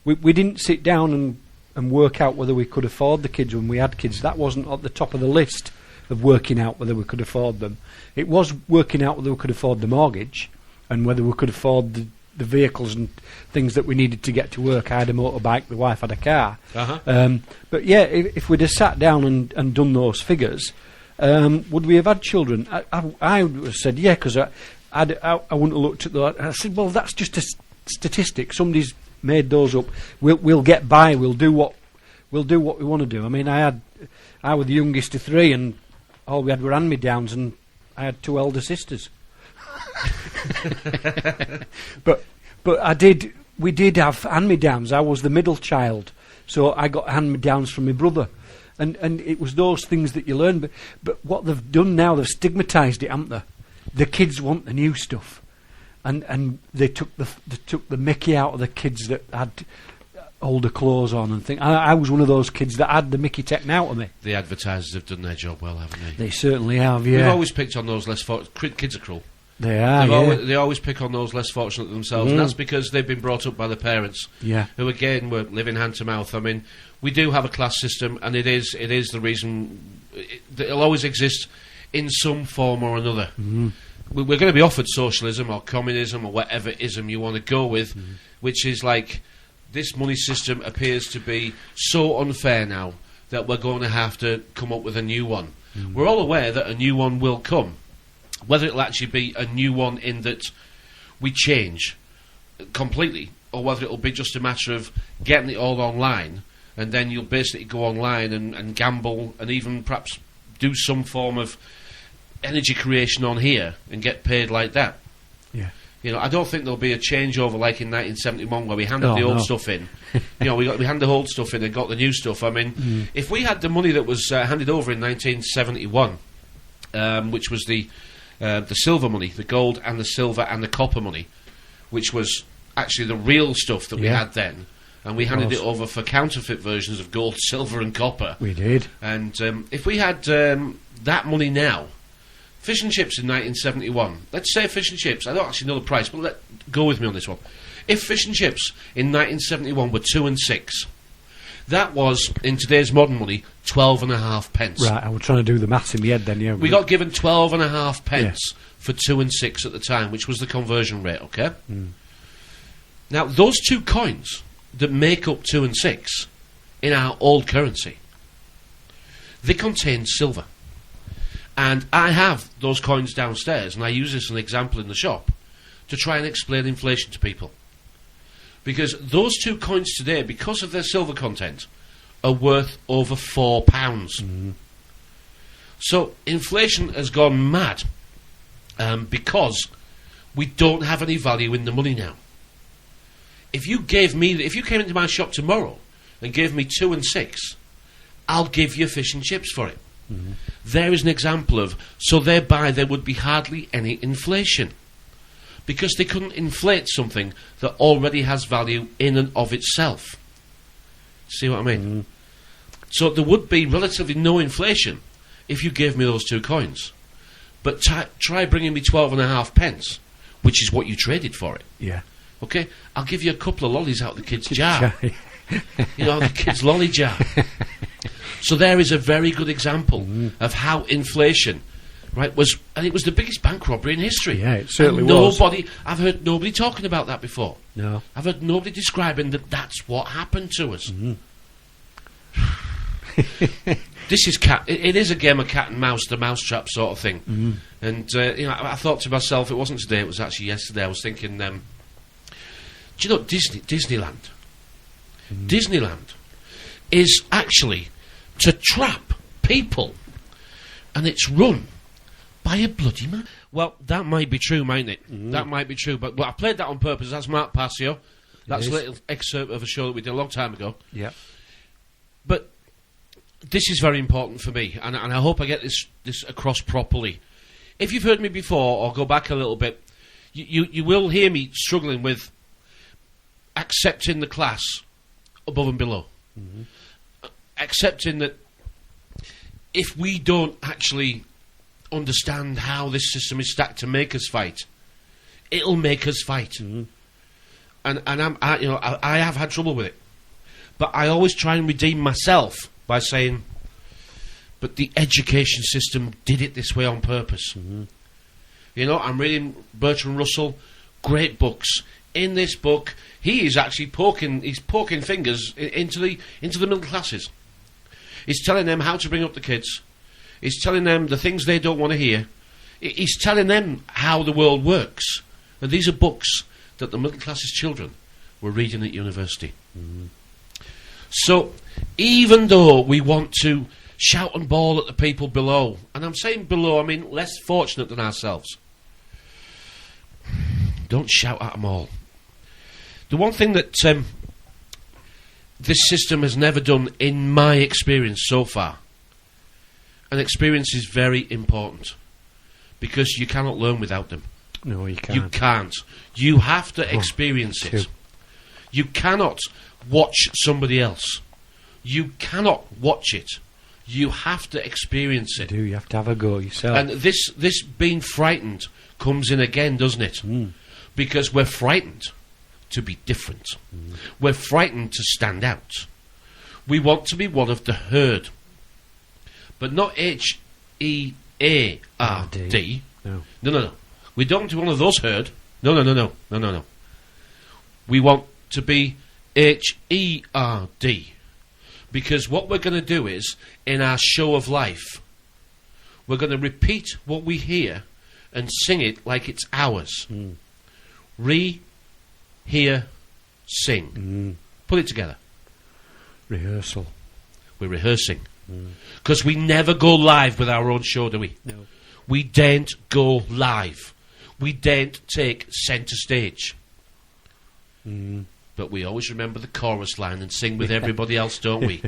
S3: We didn't sit down and work out whether we could afford the kids when we had kids. That wasn't at the top of the list of working out whether we could afford them. It was working out whether we could afford the mortgage and whether we could afford the vehicles and things that we needed to get to work. I had a motorbike, the wife had a car. But yeah, if we'd have sat down and done those figures, would we have had children? I would have said yeah, because I wouldn't have looked at that. I said, well, that's just a statistic. Somebody's made those up. We'll get by. We'll do what we want to do. I mean, I was the youngest of 3, and all we had were hand-me-downs, and I had 2 elder sisters. but we did have hand-me-downs. I was the middle child, so I got hand-me-downs from my brother. And it was those things that you learn. But what they've done now, they've stigmatised it, haven't they? The kids want the new stuff. And they took the mickey out of the kids that had older clothes on and things. I was one of those kids that had the mickey taken out of me.
S2: The advertisers have done their job well, haven't they?
S3: They certainly have, yeah.
S2: We've always picked on those less fortunate. Kids are cruel.
S3: They are,
S2: they always pick on those less fortunate themselves, and that's because they've been brought up by their parents, who again were living hand to mouth. I mean, we do have a class system, and it is the reason it'll always exist in some form or another. We're going to be offered socialism or communism or whatever ism you want to go with, which is like, this money system appears to be so unfair now that we're going to have to come up with a new one. We're all aware that a new one will come. Whether it'll actually be a new one in that we change completely, or whether it'll be just a matter of getting it all online, and then you'll basically go online and gamble and even perhaps do some form of energy creation on here and get paid like that.
S3: Yeah.
S2: You know, I don't think there'll be a changeover like in 1971 where we handed the old stuff in. You know, we handed the old stuff in and got the new stuff. I mean, if we had the money that was handed over in 1971, which was the silver money, the gold and the silver and the copper money, which was actually the real stuff that we had then, and we handed it over for counterfeit versions of gold, silver and copper.
S3: We did.
S2: And if we had that money now, fish and chips in 1971, let's say fish and chips, I don't actually know the price, but go with me on this one. If fish and chips in 1971 were 2 and 6, that was, in today's modern money, 12.5 pence.
S3: Right, I was trying to do the maths in my head then, yeah.
S2: We got given 12.5 pence for 2 and 6 at the time, which was the conversion rate, okay? Now, those 2 coins that make up 2 and 6 in our old currency, they contain silver. And I have those coins downstairs, and I use this as an example in the shop to try and explain inflation to people. Because those 2 coins today, because of their silver content, are worth over £4. So inflation has gone mad because we don't have any value in the money now. If you came into my shop tomorrow and gave me 2 and 6, I'll give you fish and chips for it. There is an example of, so thereby there would be hardly any inflation, because they couldn't inflate something that already has value in and of itself. See what I mean? So there would be relatively no inflation if you gave me those 2 coins. But try bringing me 12.5 pence, which is what you traded for it.
S3: Yeah.
S2: Okay? I'll give you a couple of lollies out of the kid's jar. You know, the kid's lolly jar. So there is a very good example of how inflation, right, was, and it was the biggest bank robbery in history.
S3: Yeah, it certainly was.
S2: I've heard nobody talking about that before.
S3: No.
S2: I've heard nobody describing that that's what happened to us. This is it is a game of cat and mouse, the mousetrap sort of thing. And, you know, I thought to myself, it wasn't today, it was actually yesterday, I was thinking, do you know Disneyland? Disneyland is actually to trap people, and it's run by a bloody man. Well, that might be true, mightn't it? That might be true, but I played that on purpose. That's Mark Passio. That's a little excerpt of a show that we did a long time ago. Yeah. But this is very important for me, and I hope I get this across properly. If you've heard me before, or go back a little bit, you will hear me struggling with accepting the class above and below. Accepting that if we don't actually understand how this system is stacked to make us fight, it'll make us fight. And I have had trouble with it, but I always try and redeem myself by saying, but the education system did it this way on purpose. You know, I'm reading Bertrand Russell, great books. In this book, he is actually poking fingers into the middle classes. He's telling them how to bring up the kids. He's telling them the things they don't want to hear. He's telling them how the world works. And these are books that the middle class's children we're reading at university. So, even though we want to shout and bawl at the people below, and I'm saying below, I mean less fortunate than ourselves, don't shout at them all. The one thing that this system has never done, in my experience so far, and experience is very important, because you cannot learn without them.
S3: No, you can't.
S2: You can't. You have to experience it. You cannot watch somebody else. You cannot watch it. You have to experience it.
S3: You have to have a go yourself.
S2: And this being frightened comes in again, doesn't it? Because we're frightened to be different. We're frightened to stand out. We want to be one of the herd. But not H-E-A-R-D. No. We don't want to be one of those herd. No. We want to be H-E-R-D. Because what we're going to do is, in our show of life, we're going to repeat what we hear and sing it like it's ours. Hear, sing. Put it together.
S3: Rehearsal.
S2: We're rehearsing. Because we never go live with our own show, do we?
S3: No.
S2: We daren't go live. We daren't take centre stage. But we always remember the chorus line and sing with everybody else, don't we?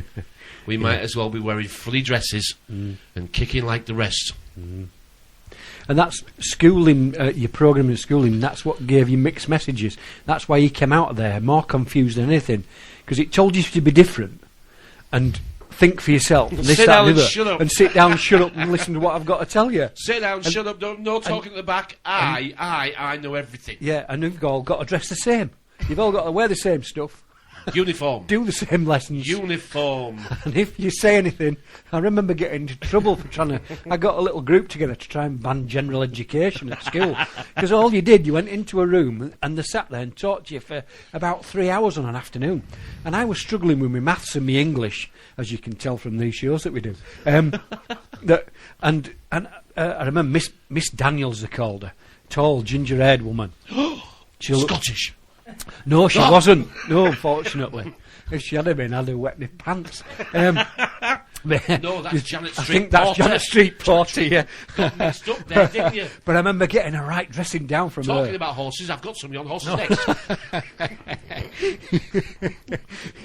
S2: We might as well be wearing fully dresses and kicking like the rest.
S3: And that's schooling, your programme in schooling, that's what gave you mixed messages. That's why you came out of there more confused than anything. Because it told you to be different and think for yourself. And
S2: sit down and shut up.
S3: And sit down, shut up and listen to what I've got to tell you.
S2: Sit down, shut up, no talking at the back. I know everything.
S3: Yeah, and you've all got to dress the same. You've all got to wear the same stuff.
S2: Uniform.
S3: Do the same lessons.
S2: Uniform.
S3: And if you say anything, I remember getting into trouble for trying to... I got a little group together to try and ban general education at school. Because all you did, you went into a room and they sat there and taught you for about 3 hours on an afternoon. And I was struggling with my maths and my English, as you can tell from these shows that we do. I remember Miss Daniels, they called her. Tall, ginger-haired woman.
S2: Scottish.
S3: No, she wasn't. No, unfortunately. If she had been, I'd have wet my pants.
S2: No, that's Janet Street.
S3: I think that's Janet Street Porter, yeah.
S2: Got mixed up there, didn't you?
S3: But I remember getting a right dressing down from her.
S2: Talking about horses, I've got somebody on horses next.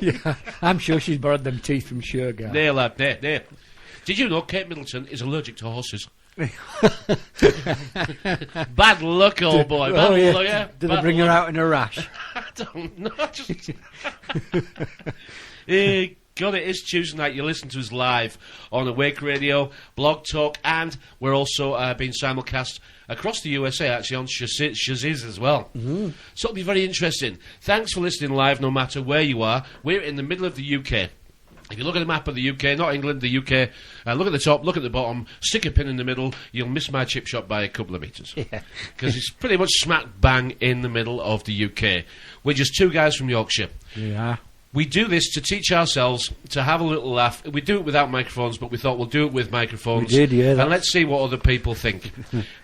S3: Yeah, I'm sure she's borrowed them teeth from Shergar.
S2: There, lad, there. Did you know Kate Middleton is allergic to horses? Bad luck, old boy. Bad luck, yeah.
S3: Did they bring her out in a rash?
S2: I don't know. God, it is Tuesday night. You listen to us live on Awake Radio, Blog Talk, and we're also being simulcast across the USA, actually, on Shaziz as well. So it'll be very interesting. Thanks for listening live, no matter where you are. We're in the middle of the UK. If you look at the map of the UK, not England, the UK, look at the top, look at the bottom, stick a pin in the middle, you'll miss my chip shop by a couple of metres. Because it's pretty much smack bang in the middle of the UK. We're just two guys from Yorkshire.
S3: Yeah.
S2: We do this to teach ourselves, to have a little laugh. We do it without microphones, but we thought we'll do it with microphones.
S3: We did, yeah.
S2: And let's see what other people think.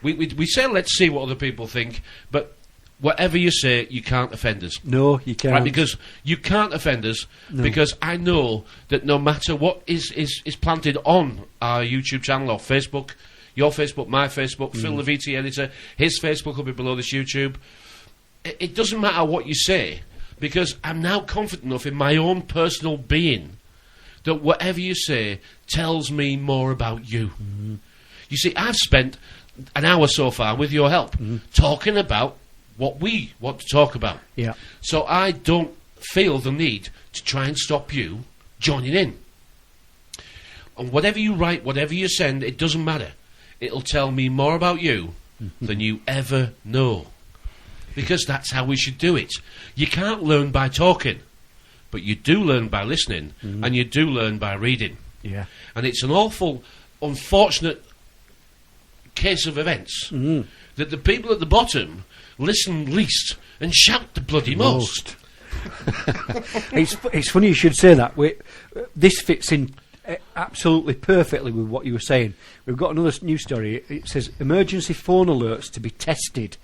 S2: we say let's see what other people think, but... whatever you say, you can't offend us.
S3: No, you can't.
S2: Right, because you can't offend us, because I know that no matter what is planted on our YouTube channel or Facebook, your Facebook, my Facebook, Phil the VT editor, his Facebook will be below this YouTube. It doesn't matter what you say, because I'm now confident enough in my own personal being that whatever you say tells me more about you. You see, I've spent an hour so far, with your help, talking about what we want to talk about.
S3: Yeah.
S2: So I don't feel the need to try and stop you joining in. And whatever you write, whatever you send, it doesn't matter. It'll tell me more about you than you ever know. Because that's how we should do it. You can't learn by talking, but you do learn by listening, and you do learn by reading.
S3: Yeah.
S2: And it's an awful, unfortunate case of events that the people at the bottom listen least and shout the bloody most.
S3: It's funny you should say that. This fits in absolutely perfectly with what you were saying. We've got another news story. It says emergency phone alerts to be tested.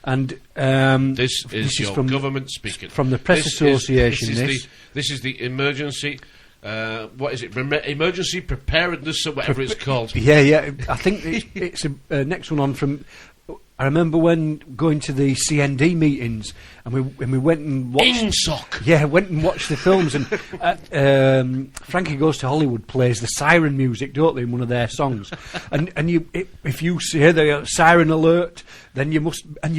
S3: And
S2: this is your
S3: from
S2: government speaking.
S3: From the Press Association.
S2: This is the emergency. What is it? Emergency preparedness, or whatever it's called.
S3: Yeah. I think it's a next one on from. I remember when going to the CND meetings, and we went and watched.
S2: INSOC.
S3: Yeah, went and watched the films, and Frankie Goes to Hollywood plays the siren music, don't they, in one of their songs? and if you hear the siren alert, then you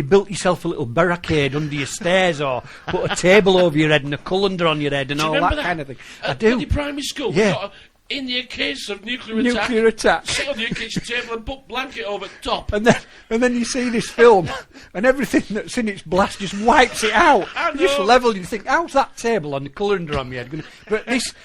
S3: built yourself a little barricade under your stairs, or put a table over your head and a colander on your head, and all that kind of thing. I do.
S2: At primary school,
S3: yeah.
S2: In the case of nuclear attack, sit on your kitchen table and put blanket over the top.
S3: And then you see this film, and everything that's in its blast just wipes it out. You just level. You think, how's that table on the colander on your head? But this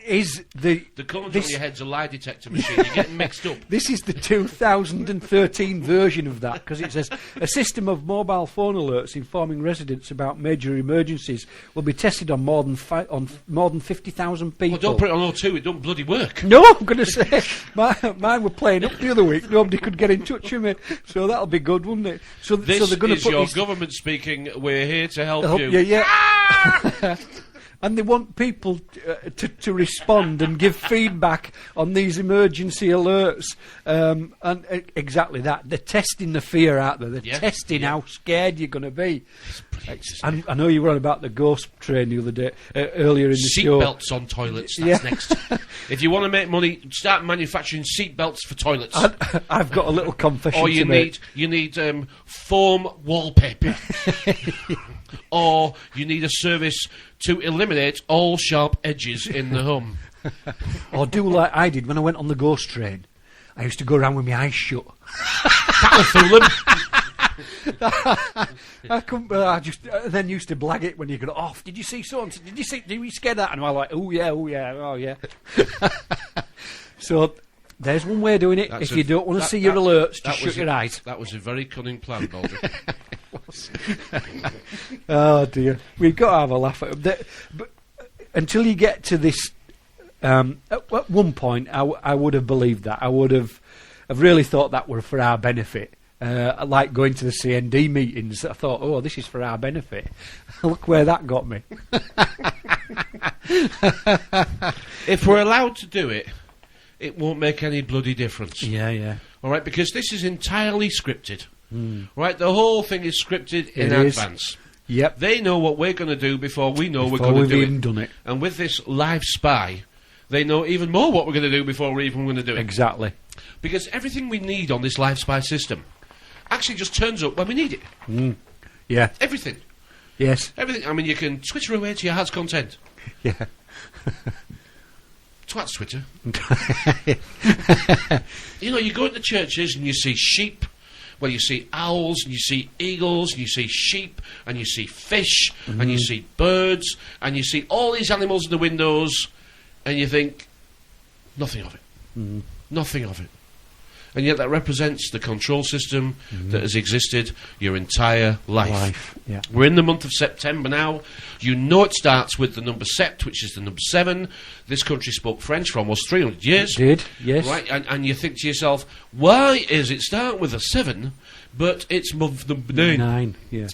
S3: is the
S2: colander on your head's a lie detector machine. You're getting mixed up.
S3: This is the 2013 version of that, because it says a system of mobile phone alerts informing residents about major emergencies will be tested on more than 50,000 people.
S2: Well, don't put it on O2. It don't bloody work.
S3: No, I'm going to say mine were playing up the other week. Nobody could get in touch with me, so that'll be good, wouldn't it? So
S2: this
S3: they're going to put
S2: your government speaking. We're here to help you.
S3: Yeah. Ah! And they want people to respond and give feedback on these emergency alerts. And exactly that. They're testing the fear out there. They're testing how scared you're going to be. And I know you were on about the ghost train the other day, earlier in the show.
S2: Seatbelts on toilets, that's next. If you want to make money, start manufacturing seatbelts for toilets.
S3: I've got a little confession
S2: or
S3: to make.
S2: You need foam wallpaper. Or you need a service to eliminate all sharp edges in the home.
S3: Or do like I did when I went on the ghost train. I used to go around with my eyes shut. I just then used to blag it when you got off. Did you see so-and-so? Did you scare that? And I'm like, oh yeah. So there's one way of doing it. If you don't want to see your alerts, just shut your eyes.
S2: That was a very cunning plan, Baldrick.
S3: Oh dear, we've got to have a laugh at it. But until you get to this, at one point, I would have believed that. I would have really thought that were for our benefit. Like going to the CND meetings, I thought, oh, this is for our benefit. Look where that got me.
S2: If we're allowed to do it, it won't make any bloody difference.
S3: Yeah.
S2: All right, because this is entirely scripted. Right, the whole thing is scripted in advance.
S3: Yep.
S2: They know what we're going to do before we know we're going to do it.
S3: Before we've even done it.
S2: And with this live spy, they know even more what we're going to do before we're even going to do it.
S3: Exactly.
S2: Because everything we need on this live spy system actually just turns up when we need it.
S3: Yeah.
S2: Everything.
S3: Yes.
S2: Everything. I mean, you can Twitter away to your heart's content.
S3: Yeah.
S2: Twats Twitter. You go into churches and you see sheep. Well, you see owls, and you see eagles, and you see sheep, and you see fish, and you see birds, and you see all these animals in the windows, and you think, nothing of it. Nothing of it. And yet that represents the control system that has existed your entire life.
S3: Yeah.
S2: We're in the month of September now. You know it starts with the number Sept, which is the number 7. This country spoke French for almost 300 years.
S3: It did, yes.
S2: Right, and you think to yourself, why is it start with a 7, but it's month number 9?
S3: 9, yeah.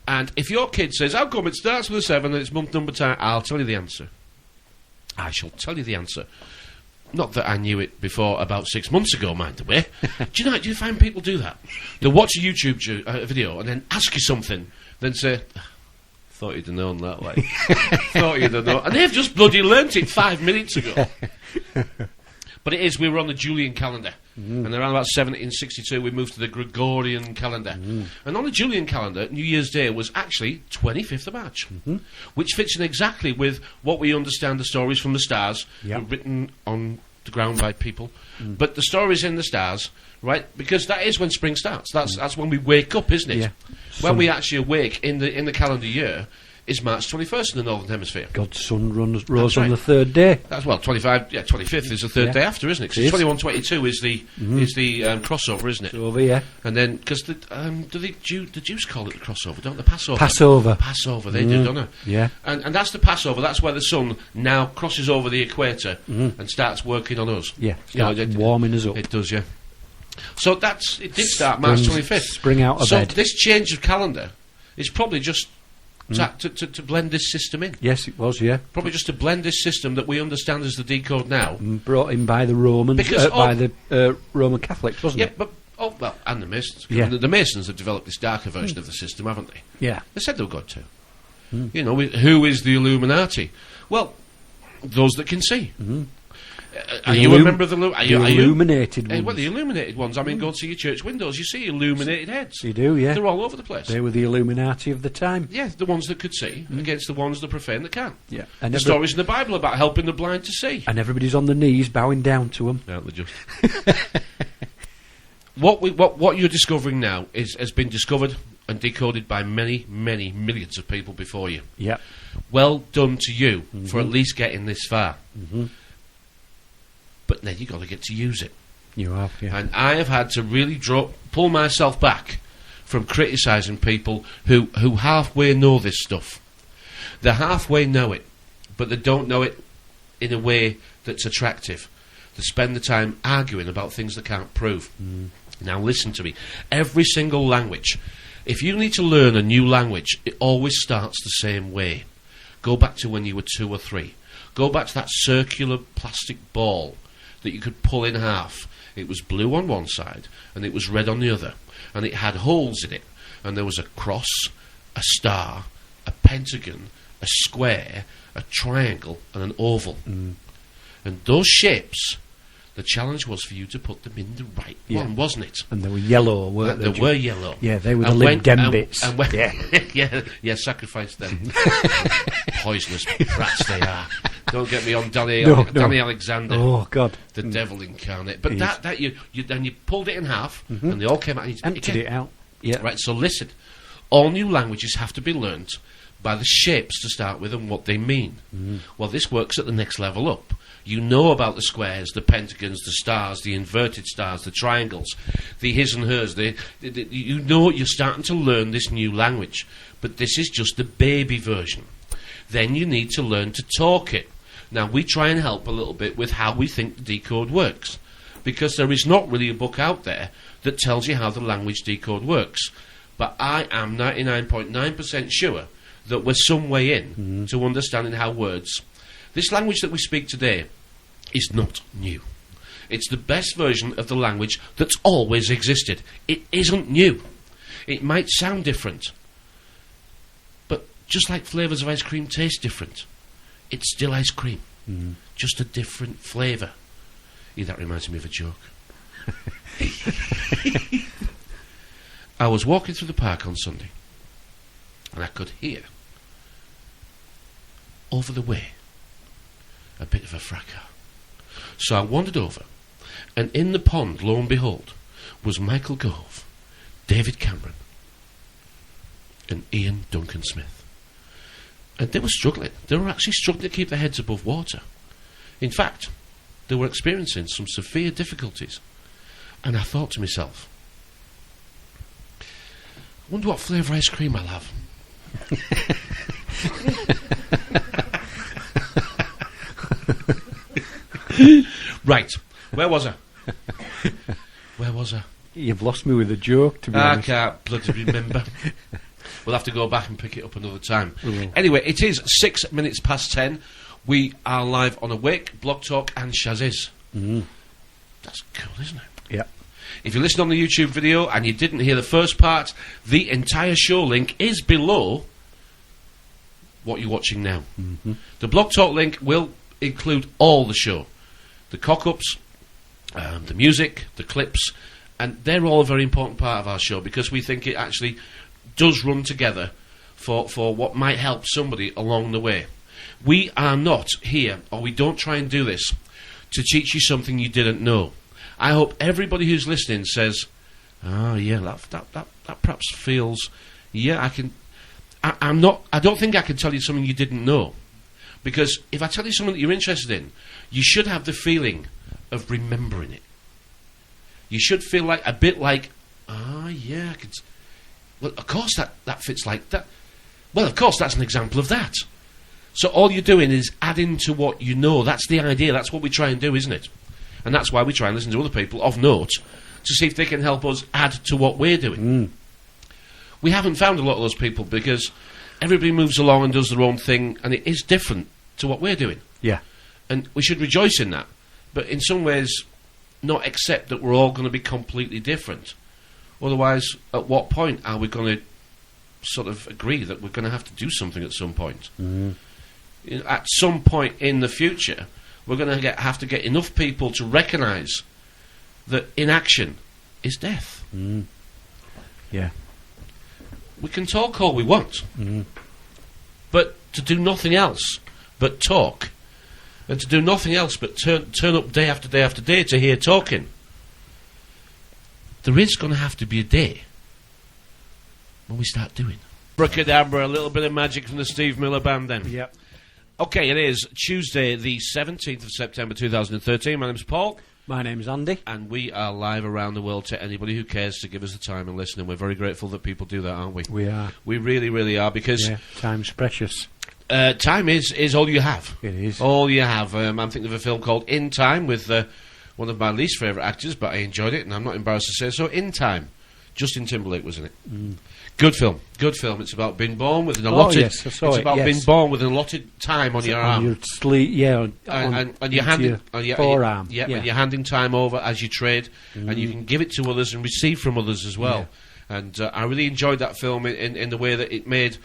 S2: And if your kid says, how come it starts with a 7 and it's month number 10, I'll tell you the answer. I shall tell you the answer. Not that I knew it before about 6 months ago, mind the way. Do you find people do that? They'll watch a YouTube video and then ask you something, then say, thought you'd have known that, like. Thought you'd have known. And they've just bloody learnt it 5 minutes ago. But we were on the Julian calendar. And around about 1762 we moved to the Gregorian calendar. And on the Julian calendar, New Year's Day was actually 25th of March. Which fits in exactly with what we understand the stories from the stars were written on the ground by people. But the stories in the stars, right, because that is when spring starts. That's when we wake up, isn't it? When we actually awake in the calendar year is March 21st in the Northern Hemisphere.
S3: God's sun rose on the third day.
S2: That's 25th is the third day after, isn't it? Because 21-22 is the crossover, isn't it?
S3: It's over, yeah.
S2: And then, because the Jews call it the crossover, don't they? Passover. Passover, they do, don't they?
S3: Yeah.
S2: And that's the Passover, that's where the sun now crosses over the equator and starts working on us.
S3: Yeah, starts warming us up.
S2: It does, yeah. So it did start March 25th.
S3: Spring out of bed.
S2: So this change of calendar is probably just to blend this system in.
S3: Yes, it was, yeah.
S2: Probably just to blend this system that we understand as the decode now.
S3: Brought in by the Romans, by the Roman Catholics, wasn't it?
S2: Yeah, but and the Masons.
S3: Yeah.
S2: The Masons have developed this darker version of the system, haven't they?
S3: Yeah.
S2: They said they were going to. You know, who is the Illuminati? Well, those that can see. Are you a member of the
S3: illuminated ones?
S2: Well, the illuminated ones. I mean, go to your church windows. You see illuminated heads.
S3: You do, yeah.
S2: They're all over the place.
S3: They were the Illuminati of the time.
S2: Yeah, the ones that could see against the ones that profane that can't.
S3: Yeah.
S2: And the stories in the Bible about helping the blind to see.
S3: And everybody's on their knees bowing down to them.
S2: Aren't they just? What you're discovering now has been discovered and decoded by many, many millions of people before you.
S3: Yeah.
S2: Well done to you for at least getting this far. But then you've got to get to use it.
S3: You have, yeah.
S2: And I have had to really pull myself back from criticising people who halfway know this stuff. They halfway know it, but they don't know it in a way that's attractive. They spend the time arguing about things they can't prove. Now listen to me. Every single language, if you need to learn a new language, it always starts the same way. Go back to when you were 2 or 3. Go back to that circular plastic ball that you could pull in half. It was blue on one side and it was red on the other, and it had holes in it, and there was a cross, a star, a pentagon, a square, a triangle and an oval. And those shapes, the challenge was for you to put them in the right one, wasn't it?
S3: And they were yellow, weren't they?
S2: They were yellow.
S3: Yeah, they were the Lib Dem bits.
S2: Yeah, sacrifice them. Poisonous brats they are. Don't get me on Danny Alexander.
S3: Oh God,
S2: the devil incarnate. But that you pulled it in half, and they all came out. And
S3: emptied it out. Yeah.
S2: Right. So listen, all new languages have to be learnt by the shapes to start with and what they mean. Well, this works at the next level up. You know about the squares, the pentagons, the stars, the inverted stars, the triangles, the his and hers. You know you're starting to learn this new language, but this is just the baby version. Then you need to learn to talk it. Now, we try and help a little bit with how we think the decode works, because there is not really a book out there that tells you how the language decode works. But I am 99.9% sure that we're some way in to understanding how words... This language that we speak today is not new. It's the best version of the language that's always existed. It isn't new. It might sound different, but just like flavours of ice cream taste different, it's still ice cream, just a different flavour. Yeah, that reminds me of a joke. I was walking through the park on Sunday, and I could hear, over the way, a bit of a fracas. So I wandered over, and in the pond, lo and behold, was Michael Gove, David Cameron, and Ian Duncan Smith. And they were struggling. They were actually struggling to keep their heads above water. In fact, they were experiencing some severe difficulties. And I thought to myself, I wonder what flavour ice cream I'll have. Right, where was I?
S3: You've lost me with a joke, to be honest.
S2: I can't bloody remember. We'll have to go back and pick it up another time. Anyway, it is 6 minutes past 10. We are live on Awake, Blog Talk and Shazziz. That's cool, isn't it?
S3: Yeah.
S2: If you listen on the YouTube video and you didn't hear the first part, the entire show link is below what you're watching now. The Blog Talk link will include all the show. The cock-ups, the music, the clips, and they're all a very important part of our show because we think it actually does run together for what might help somebody along the way. We are not here, or we don't try and do this, to teach you something you didn't know. I hope everybody who's listening says, that perhaps feels, I don't think I can tell you something you didn't know. Because if I tell you something that you're interested in, you should have the feeling of remembering it. You should feel like a bit like, I can. Well, of course that fits like that. Well, of course that's an example of that. So all you're doing is adding to what you know. That's the idea. That's what we try and do, isn't it? And that's why we try and listen to other people of note to see if they can help us add to what we're doing. We haven't found a lot of those people because everybody moves along and does their own thing, and it is different to what we're doing.
S3: Yeah.
S2: And we should rejoice in that. But in some ways, not accept that we're all going to be completely different. Otherwise, at what point are we going to sort of agree that we're going to have to do something at some point? At some point in the future, we're going to have to get enough people to recognise that inaction is death.
S3: Yeah.
S2: We can talk all we want, but to do nothing else but talk, and to do nothing else but turn up day after day after day to hear talking, there is going to have to be a day when we start doing. Abracadabra, a little bit of magic from the Steve Miller Band then.
S3: Yep.
S2: Okay, it is Tuesday the 17th of September 2013. My name's Paul.
S3: My name's Andy.
S2: And we are live around the world to anybody who cares to give us the time and listen, and we're very grateful that people do that, aren't we?
S3: We are.
S2: We really, really are, because...
S3: Yeah, time's precious.
S2: Time is all you have.
S3: It is.
S2: All you have. I'm thinking of a film called In Time with one of my least favourite actors, but I enjoyed it, and I'm not embarrassed to say so. In Time. Justin Timberlake was in it. Good film. Good film. It's about being born with an allotted...
S3: yes, I saw
S2: it's
S3: it,
S2: about
S3: yes.
S2: being born with an allotted time on your arm.
S3: On your sleeve, yeah.
S2: And you're handing...
S3: forearm.
S2: Yeah, and you're handing time over as you trade, and you can give it to others and receive from others as well. Yeah. And I really enjoyed that film in the way that it made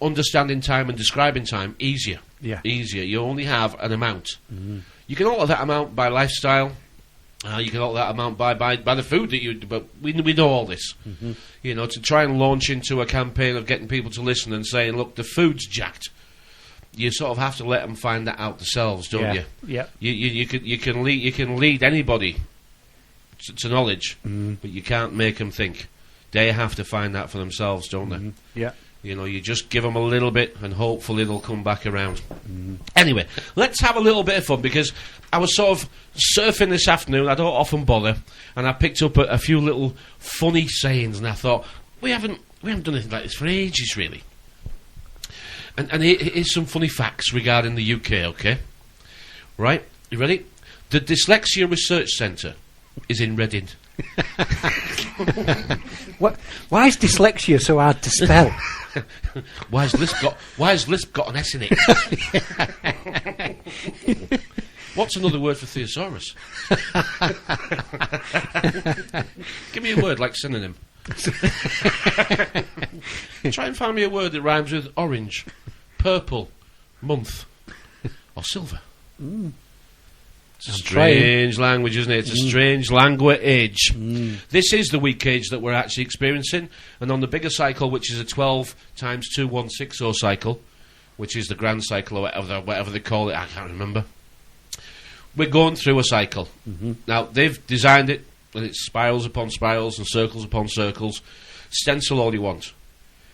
S2: understanding time and describing time easier.
S3: Yeah.
S2: Easier. You only have an amount. You can alter that amount by lifestyle. You can alter that amount by the food that you... But we know all this. You know, to try and launch into a campaign of getting people to listen and saying, look, the food's jacked. You sort of have to let them find that out themselves, don't you?
S3: Yeah.
S2: You can lead anybody to knowledge, but you can't make them think. They have to find that for themselves, don't they?
S3: Yeah.
S2: You know, you just give them a little bit, and hopefully they'll come back around. Anyway, let's have a little bit of fun, because I was sort of surfing this afternoon. I don't often bother, and I picked up a few little funny sayings, and I thought, we haven't done anything like this for ages, really. And here's some funny facts regarding the UK, okay? Right, you ready? The Dyslexia Research Centre is in Reading.
S3: Why is dyslexia so hard to spell?
S2: Why has Lisp got an S in it? What's another word for thesaurus? Give me a word like synonym. Try and find me a word that rhymes with orange, purple, month, or silver. It's a strange language, isn't it? It's a strange language. This is the weak age that we're actually experiencing, and on the bigger cycle, which is a 12 times 2160 cycle, which is the grand cycle or whatever they call it, I can't remember. We're going through a cycle. Now, they've designed it, and it's spirals upon spirals and circles upon circles. Stencil all you want.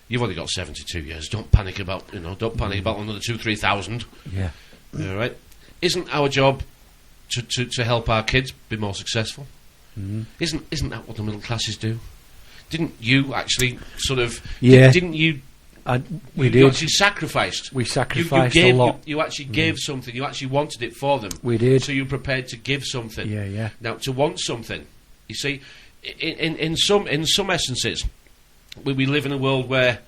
S2: You've only got 72 years. Don't panic about, don't panic about another 2,000-3,000.
S3: Yeah.
S2: All right. Isn't our job to help our kids be more successful? Isn't that what the middle classes do? Didn't you actually sort of...
S3: Yeah.
S2: Didn't you...
S3: We did.
S2: You actually sacrificed.
S3: We sacrificed
S2: a
S3: lot.
S2: You actually gave something. You actually wanted it for them.
S3: We did.
S2: So you were prepared to give something.
S3: Yeah.
S2: Now, to want something, you see, in some essences, we live in a world where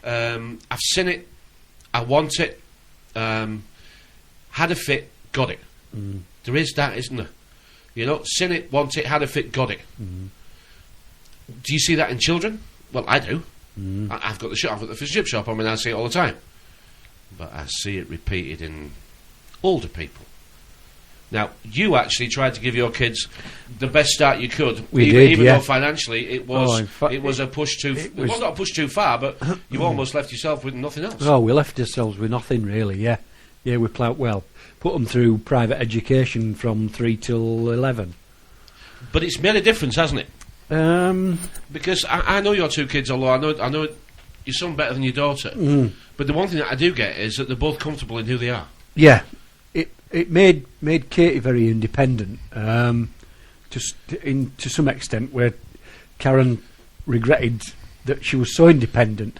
S2: I've seen it, I want it, had a fit, got it. There is that, isn't there? You know, seen it, want it, had a fit, got it. Do you see that in children? Well, I do. I've got the fish chip shop. I mean, I see it all the time. But I see it repeated in older people. Now, you actually tried to give your kids the best start you could. Even though financially it was a push too... It was not a push too far, but you almost left yourself with nothing else.
S3: Oh, we left ourselves with nothing, really, yeah. Yeah, we put them through private education from 3 till 11.
S2: But it's made a difference, hasn't it? Because I know your two kids, although I know your son better than your daughter. But the one thing that I do get is that they're both comfortable in who they are.
S3: Yeah, it made Katie very independent. To some extent, where Karen regretted that she was so independent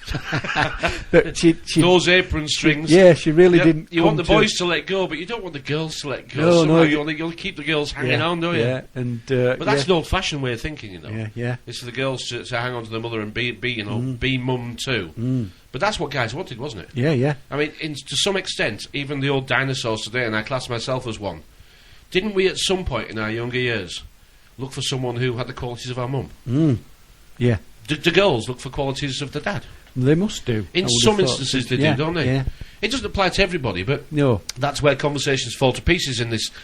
S3: that she
S2: those apron strings.
S3: Yeah, she really didn't.
S2: You want the boys to let go, but you don't want the girls to let go.
S3: No,
S2: Somehow you want to keep the girls hanging on, don't you?
S3: Yeah, and
S2: but that's an old-fashioned way of thinking, you know.
S3: Yeah, yeah.
S2: It's for the girls to hang on to their mother and be mum too. But that's what guys wanted, wasn't it?
S3: Yeah, yeah.
S2: I mean, to some extent, even the old dinosaurs today, and I class myself as one. Didn't we, at some point in our younger years, look for someone who had the qualities of our mum?
S3: Yeah.
S2: The girls look for qualities of the dad.
S3: They must do.
S2: In some instances they do, don't they?
S3: Yeah.
S2: It doesn't apply to everybody, but
S3: No.
S2: that's where conversations fall to pieces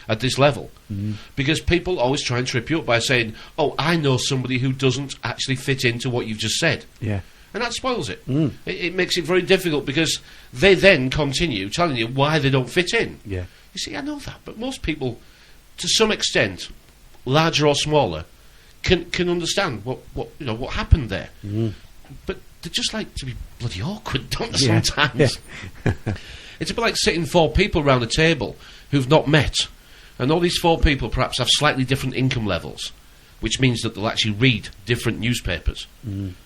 S2: at this level. Because people always try and trip you up by saying, oh, I know somebody who doesn't actually fit into what you've just said.
S3: Yeah.
S2: And that spoils it. It makes it very difficult because they then continue telling you why they don't fit in.
S3: Yeah.
S2: You see, I know that, but most people, to some extent, larger or smaller, can understand what happened there. But they just like to be bloody awkward, don't they, sometimes?
S3: Yeah.
S2: It's a bit like sitting 4 people around a table who've not met, and all these 4 people perhaps have slightly different income levels, which means that they'll actually read different newspapers,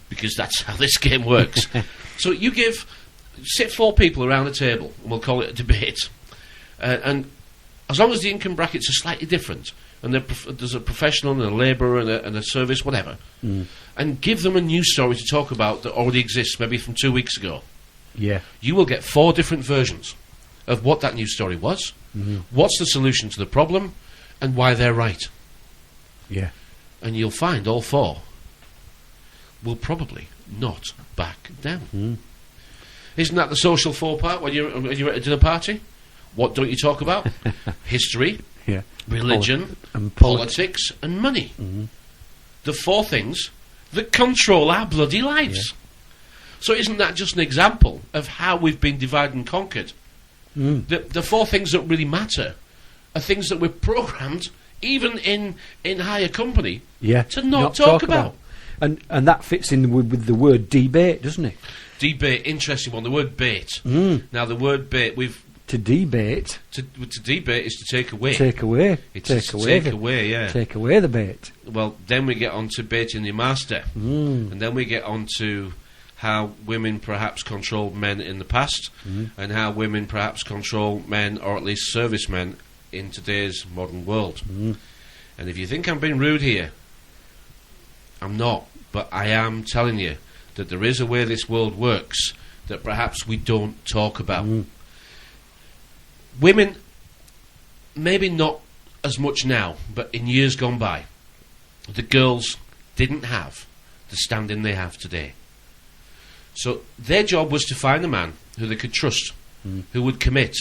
S2: because that's how this game works. So sit 4 people around a table, and we'll call it a debate, and as long as the income brackets are slightly different, and there's a professional and a labourer and a service, whatever, and give them a news story to talk about that already exists, maybe from 2 weeks ago, you will get 4 different versions of what that news story was, what's the solution to the problem, and why they're right.
S3: Yeah.
S2: And you'll find all 4 will probably not back down. Isn't that the social faux pas when you're at a dinner party? What don't you talk about? History, religion,
S3: and
S2: politics, and money. The 4 things that control our bloody lives. So isn't that just an example of how we've been divided and conquered? The 4 things that really matter are things that we're programmed, even in higher company, to not talk about.
S3: And that fits in with the word debate, doesn't it?
S2: Debate, interesting one. The word bait. Now, the word bait,
S3: to debate.
S2: To debate is to take away.
S3: Take away.
S2: It's take away, yeah.
S3: Take away the bait.
S2: Well, then we get on to baiting your master. And then we get on to how women perhaps controlled men in the past, and how women perhaps control men, or at least servicemen, in today's modern world. And if you think I'm being rude here, I'm not. But I am telling you that there is a way this world works that perhaps we don't talk about. Women, maybe not as much now, but in years gone by, the girls didn't have the standing they have today. So their job was to find a man who they could trust, who would commit,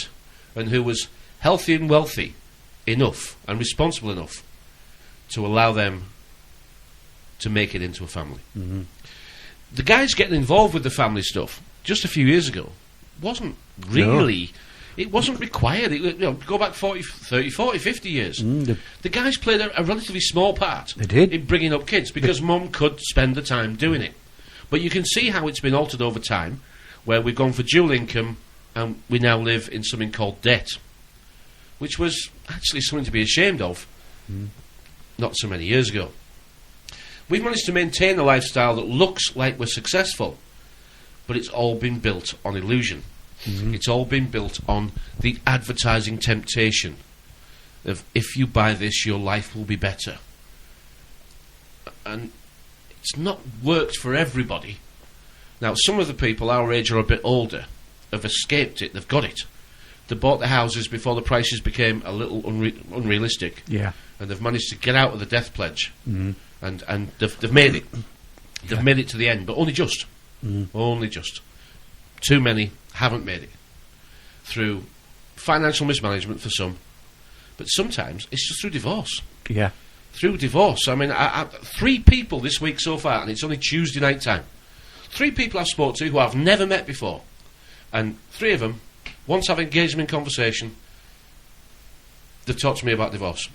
S2: and who was healthy and wealthy enough and responsible enough to allow them to make it into a family. The guys getting involved with the family stuff just a few years ago wasn't really... It wasn't required. Go back 30, 40, 50 years. The guys played a relatively small part in bringing up kids because mum could spend the time doing it. But you can see how it's been altered over time, where we've gone for dual income and we now live in something called debt, which was actually something to be ashamed of not so many years ago. We've managed to maintain a lifestyle that looks like we're successful, but it's all been built on illusion. It's all been built on the advertising temptation of, if you buy this, your life will be better. And it's not worked for everybody. Now, some of the people our age or a bit older have escaped it. They've got it. They bought the houses before the prices became a little unrealistic. And they've managed to get out of the death pledge. And they've made it. They've made it to the end, but only just. Only just. Too many haven't made it through financial mismanagement for some, but sometimes it's just through divorce. Through divorce. I mean, 3 people this week so far, and it's only Tuesday night time. 3 people I've spoke to who I've never met before, and 3 of them, once I've engaged them in conversation, they've talked to me about divorce.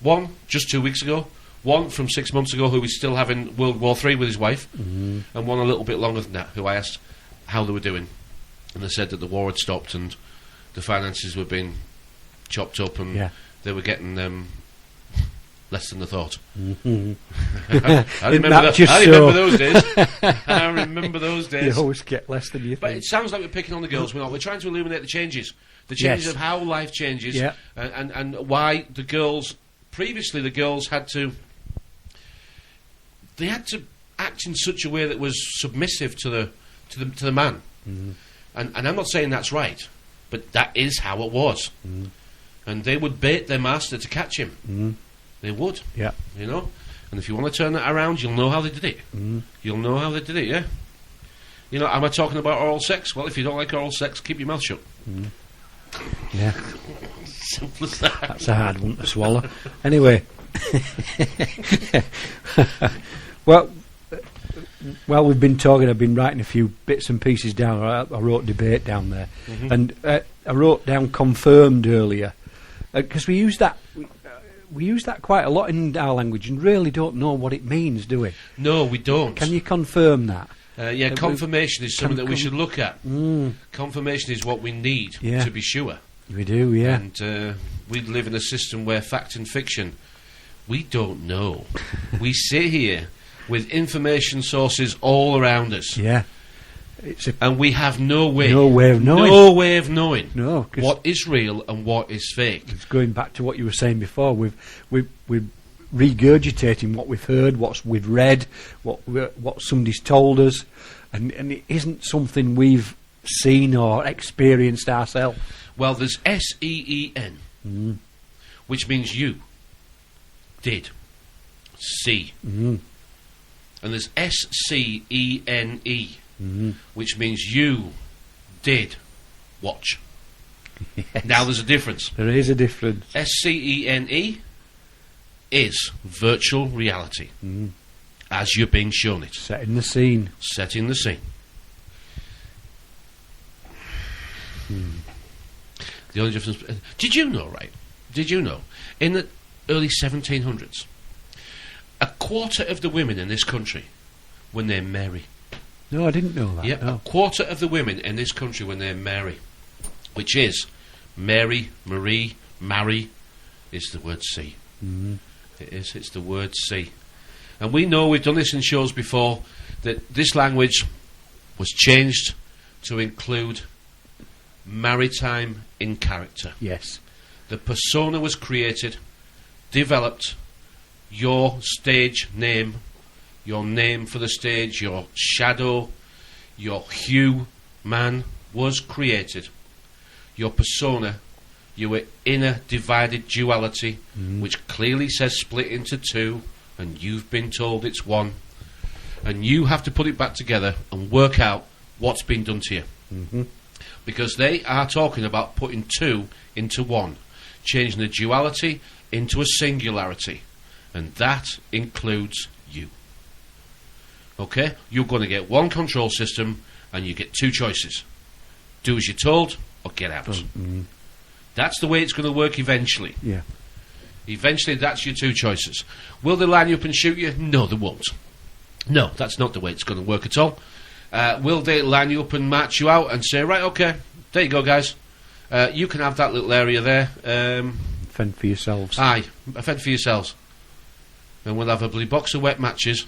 S2: 1 just 2 weeks ago, 1 from 6 months ago who is still having World War III with his wife, and 1 a little bit longer than that who I asked how they were doing, and they said that the war had stopped and the finances were being chopped up and they were getting less than I thought.
S3: Mm-hmm.
S2: I remember those days. I remember those days.
S3: You always get less than you
S2: But
S3: think.
S2: it sounds like we're picking on the girls. We're not. We're trying to illuminate the changes. The changes
S3: Yes.
S2: of how life changes.
S3: Yeah.
S2: And why the girls... Previously, the girls had to... They had to act in such a way that was submissive to the man.
S3: Mm-hmm.
S2: And I'm not saying that's right, but that is how it was.
S3: Mm-hmm.
S2: And they would bait their master to catch him.
S3: Mm-hmm.
S2: They would.
S3: Yeah.
S2: You know? And if you want to turn that around, you'll know how they did it.
S3: Mm-hmm.
S2: You'll know how they did it, yeah? You know, am I talking about oral sex? Well, if you don't like oral sex, keep your mouth shut.
S3: Mm-hmm. Yeah.
S2: Simple as that.
S3: That's a hard one to swallow. Anyway. Well, while we've been talking, I've been writing a few bits and pieces down. I wrote debate down there.
S2: Mm-hmm.
S3: And I wrote down confirmed earlier. Because we use that quite a lot in our language and really don't know what it means, do we?
S2: No, we don't.
S3: Can you confirm that?
S2: Confirmation is something that we should look at.
S3: Mm.
S2: Confirmation is what we need
S3: Yeah.
S2: to be sure.
S3: We do, yeah.
S2: And we live in a system where fact and fiction, we don't know. We sit here with information sources all around us.
S3: Yeah.
S2: And we have no way
S3: of knowing.
S2: No way of knowing
S3: No, 'cause
S2: what is real and what is fake.
S3: it's going back to what you were saying before. We're regurgitating what we've heard, what we've read, what somebody's told us, and it isn't something we've seen or experienced ourselves.
S2: Well, there's SEEN, which means you did see.
S3: Mm.
S2: And there's SCENE, which means you did watch.
S3: Yes.
S2: Now there's a difference.
S3: There is a difference.
S2: SCENE is virtual reality, as you're being shown it.
S3: Setting the scene.
S2: Setting the scene. The only difference... Did you know, in the early 1700s, a quarter of the women in this country were named Mary.
S3: No, I didn't know that.
S2: Yeah,
S3: no.
S2: a quarter of the women in this country were named Mary, which is Mary, Marie, marry, is the word see. It's the word see. And we know, we've done this in shows before, that this language was changed to include maritime in character.
S3: Yes.
S2: The persona was created, developed, your stage name, your name for the stage, your shadow, your hue, man, was created. Your persona, your inner divided duality, which clearly says split into two, and you've been told it's one, and you have to put it back together and work out what's been done to you. Because they are talking about putting two into one, changing the duality into a singularity, and that includes you. Okay? You're going to get one control system, and you get two choices. Do as you're told, or get out. That's the way it's going to work eventually.
S3: Yeah.
S2: Eventually, that's your two choices. Will they line you up and shoot you? No, they won't. No, that's not the way it's going to work at all. Will they line you up and march you out and say, right, okay, there you go, guys. You can have that little area there.
S3: Fend for yourselves.
S2: Aye, fend for yourselves. And we'll have a bloody box of wet matches.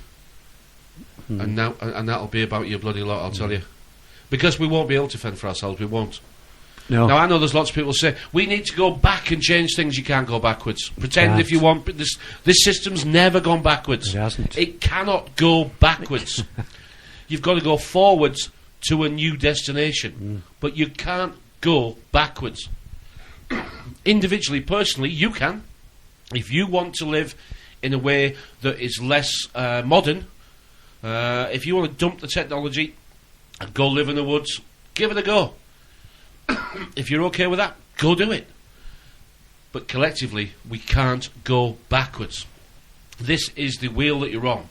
S2: And that'll be about your bloody lot, I'll tell you. Because we won't be able to fend for ourselves, we won't.
S3: No.
S2: Now, I know there's lots of people say, we need to go back and change things. You can't go backwards. Pretend
S3: Can't.
S2: if you want, but this system's never gone backwards.
S3: It hasn't.
S2: It cannot go backwards. You've got to go forwards to a new destination. But you can't go backwards. Individually, personally, you can. If you want to live in a way that is less modern, if you want to dump the technology and go live in the woods, give it a go. If you're okay with that, go do it. But collectively, we can't go backwards. This is the wheel that you're on.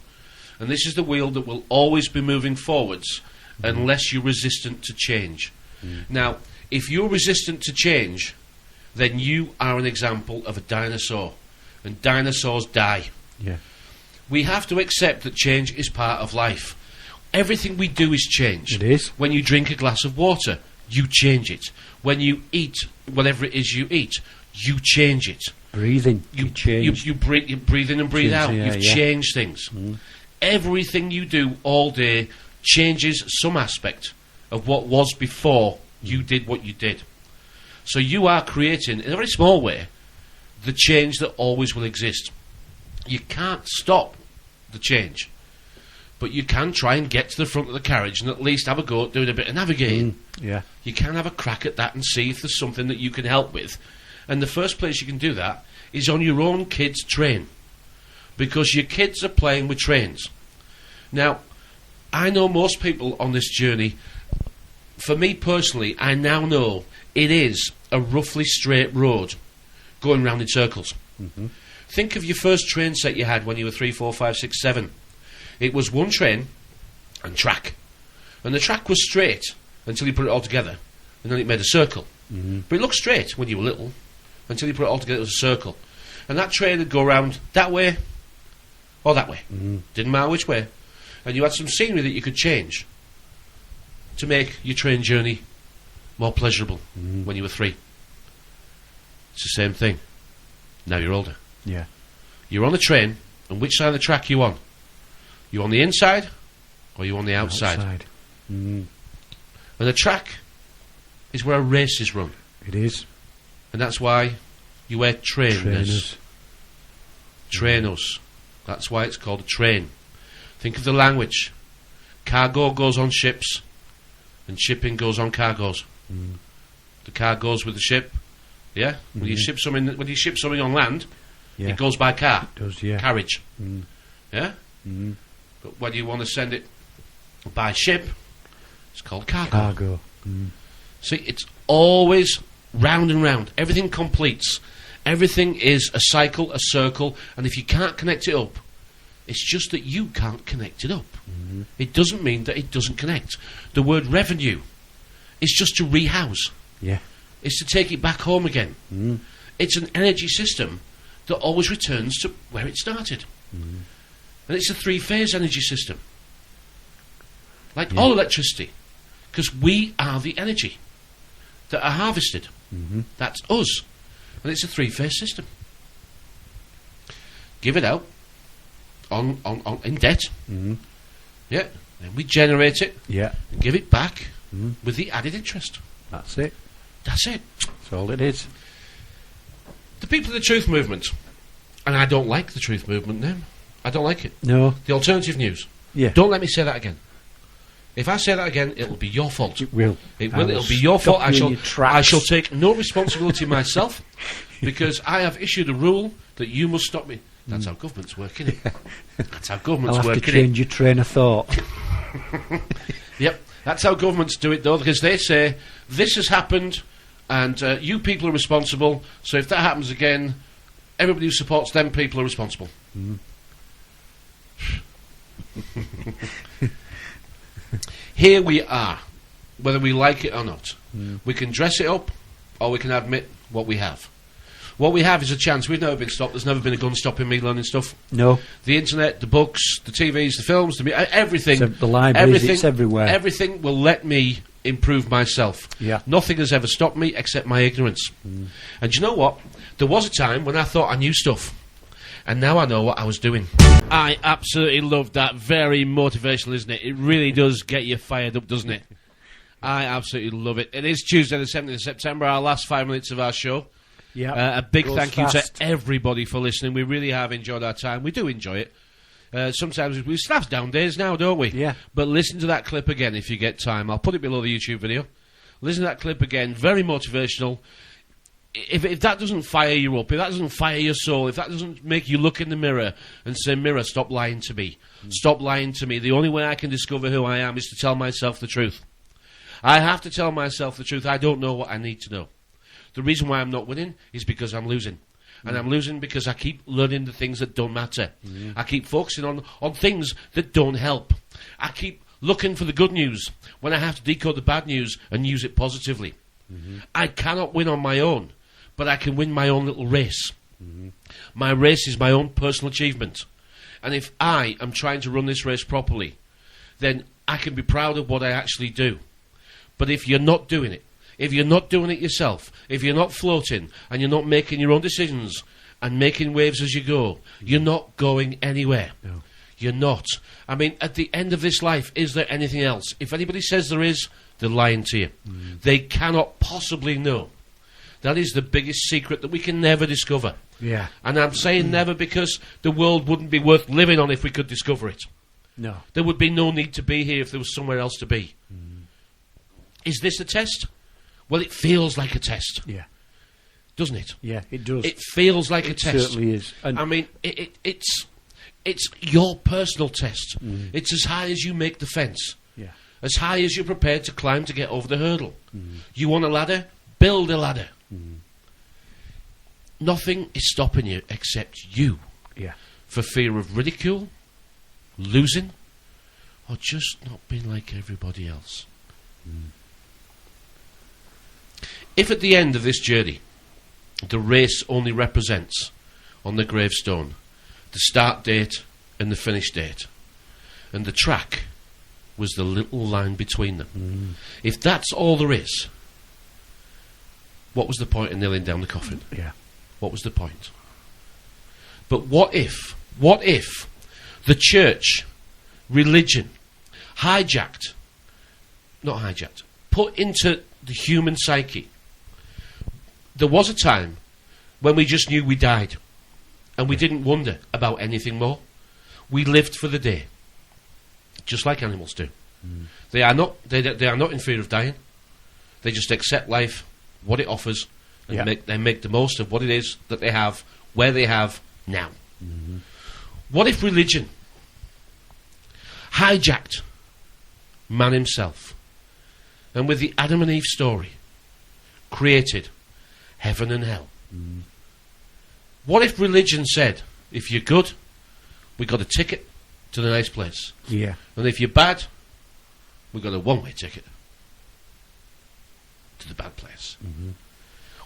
S2: And this is the wheel that will always be moving forwards unless you're resistant to change. Now, if you're resistant to change, then you are an example of a dinosaur. And dinosaurs die.
S3: Yeah.
S2: We have to accept that change is part of life. Everything we do is change.
S3: It is.
S2: When you drink a glass of water, you change it. When you eat whatever it is you eat, you change it.
S3: Breathing. You change.
S2: You breathe in and breathe out. You've changed things. Everything you do all day changes some aspect of what was before you did what you did. So you are creating, in a very small way, the change that always will exist. You can't stop the change, but you can try and get to the front of the carriage and at least have a go at doing a bit of navigating. You can have a crack at that and see if there's something that you can help with. And the first place you can do that is on your own kids' train, because your kids are playing with trains. Now, I know most people on this journey. For me personally, I now know it is a roughly straight road going round in circles. Think of your first train set you had when you were 3, 4, 5, 6, 7. It was one train and track. And the track was straight until you put it all together. And then it made a circle. But it looked straight when you were little. Until you put it all together, it was a circle. And that train would go round that way or that way. Didn't matter which way. And you had some scenery that you could change to make your train journey more pleasurable when you were 3. It's the same thing. Now you're older. You're on the train, and which side of the track are you on? You on the inside, or you on the outside? And the track is where a race is run.
S3: It is.
S2: And that's why you wear trainers. Trainers. That's why it's called a train. Think of the language. Cargo goes on ships, and shipping goes on cargoes. The car goes with the ship. Yeah? When you ship something on land, it goes by car.
S3: It does, yeah.
S2: Carriage. Yeah? But when you want to send it by ship, it's called cargo. See, it's always round and round. Everything completes. Everything is a cycle, a circle, and if you can't connect it up, it's just that you can't connect it up. It doesn't mean that it doesn't connect. The word revenue is just to rehouse. It's to take it back home again. It's an energy system that always returns to where it started. And it's a 3-phase energy system. Like all electricity. Because we are the energy that are harvested. That's us. And it's a 3-phase system. Give it out in debt. Yeah. And we generate it. And give it back with the added interest.
S3: That's it.
S2: That's it.
S3: That's all it is.
S2: The people of the truth movement, and I don't like the truth movement now. I don't like it.
S3: No.
S2: The alternative news. Don't let me say that again. If I say that again, it'll be your fault.
S3: It will.
S2: It'll be your fault. I shall take no responsibility myself, because I have issued a rule that you must stop me. That's how governments work, innit? That's how governments work, innit?
S3: I'll have to change your train of thought.
S2: Yep. That's how governments do it, though, because they say, this has happened, and you people are responsible, so if that happens again, everybody who supports them people are responsible. Here we are, whether we like it or not. We can dress it up, or we can admit what we have. What we have is a chance. We've never been stopped. There's never been a gun stopping me learning stuff. No. The internet, the books, the TVs, the films, everything. The libraries, it's everywhere. Everything will let me improve myself. Nothing has ever stopped me except my ignorance. And you know what? There was a time when I thought I knew stuff. And now I know what I was doing. I absolutely love that. Very motivational, isn't it? It really does get you fired up, doesn't it? I absolutely love it. It is Tuesday the 7th of September, our last 5 minutes of our show. A big thank you to everybody for listening. We really have enjoyed our time. We do enjoy it. Sometimes we have down days now, don't we? Yeah. But listen to that clip again if you get time. I'll put it below the YouTube video. Listen to that clip again. Very motivational. If that doesn't fire you up, if that doesn't fire your soul, if that doesn't make you look in the mirror and say, mirror, stop lying to me. Stop lying to me. The only way I can discover who I am is to tell myself the truth. I have to tell myself the truth. I don't know what I need to know. The reason why I'm not winning is because I'm losing. And I'm losing because I keep learning the things that don't matter. I keep focusing on things that don't help. I keep looking for the good news when I have to decode the bad news and use it positively. I cannot win on my own, but I can win my own little race. My race is my own personal achievement. And if I am trying to run this race properly, then I can be proud of what I actually do. But if you're not doing it, if you're not doing it yourself, if you're not floating and you're not making your own decisions and making waves as you go, you're not going anywhere.
S3: No.
S2: You're not. I mean, at the end of this life, is there anything else? If anybody says there is, they're lying to you. They cannot possibly know. That is the biggest secret that we can never discover.
S3: Yeah.
S2: And I'm saying never because the world wouldn't be worth living on if we could discover it.
S3: No.
S2: There would be no need to be here if there was somewhere else to be. Is this a test? Well, it feels like a test.
S3: Yeah.
S2: Doesn't it?
S3: Yeah, it does.
S2: It feels like a test.
S3: It certainly is. And
S2: I memean, it's your personal test. It's as high as you make the fence.
S3: yeah.
S2: As high as you're prepared to climb to get over the hurdle. You want a ladder? Build a ladder. Nothing is stopping you except you.
S3: Yeah.
S2: For fear of ridicule, losing, or just not being like everybody else. If at the end of this journey, the race only represents on the gravestone the start date and the finish date, and the track was the little line between them, if that's all there is, what was the point in nailing down the coffin?
S3: Yeah.
S2: What was the point? But what if the church, religion, put into the human psyche, there was a time when we just knew we died, and we didn't wonder about anything more. We lived for the day, just like animals do. They are not in fear of dying. They just accept life, what it offers, and make the most of what it is that they have, where they have now. What if religion hijacked man himself, and with the Adam and Eve story created heaven and hell? What if religion said, if you're good, we got a ticket to the nice place,
S3: Yeah.
S2: and if you're bad, we got a one-way ticket to the bad place?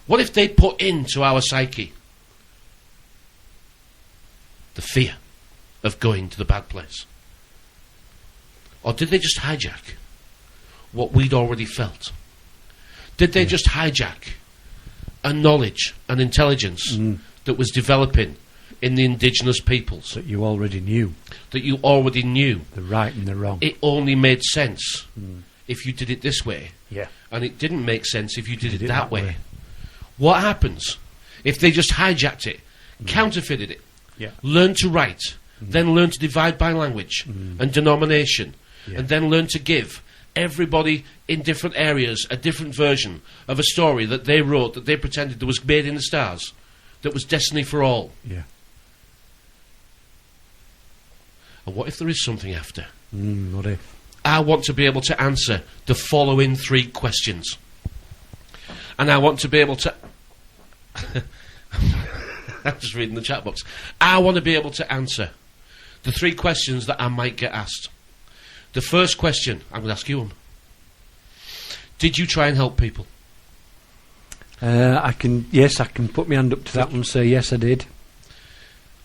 S2: What if they put into our psyche the fear of going to the bad place? Or did they just hijack what we'd already felt? Did they just hijack a knowledge and intelligence that was developing in the indigenous peoples?
S3: That you already knew.
S2: That you already knew.
S3: The right and the wrong.
S2: It only made sense if you did it this way.
S3: Yeah.
S2: And it didn't make sense if you did it that way. What happens if they just hijacked it, counterfeited it, learned to write, then learned to divide by language and denomination, and then learned to give everybody in different areas a different version of a story that they wrote, that they pretended that was made in the stars, that was destiny for all?
S3: Yeah.
S2: And what if there is something after?
S3: What if?
S2: I want to be able to answer the following 3 questions. And I want to be able to... I'm just reading the chat box. I want to be able to answer the 3 questions that I might get asked. The first question, I'm going to ask you one. Did you try and help people?
S3: I can put my hand up to that one and say yes, I did.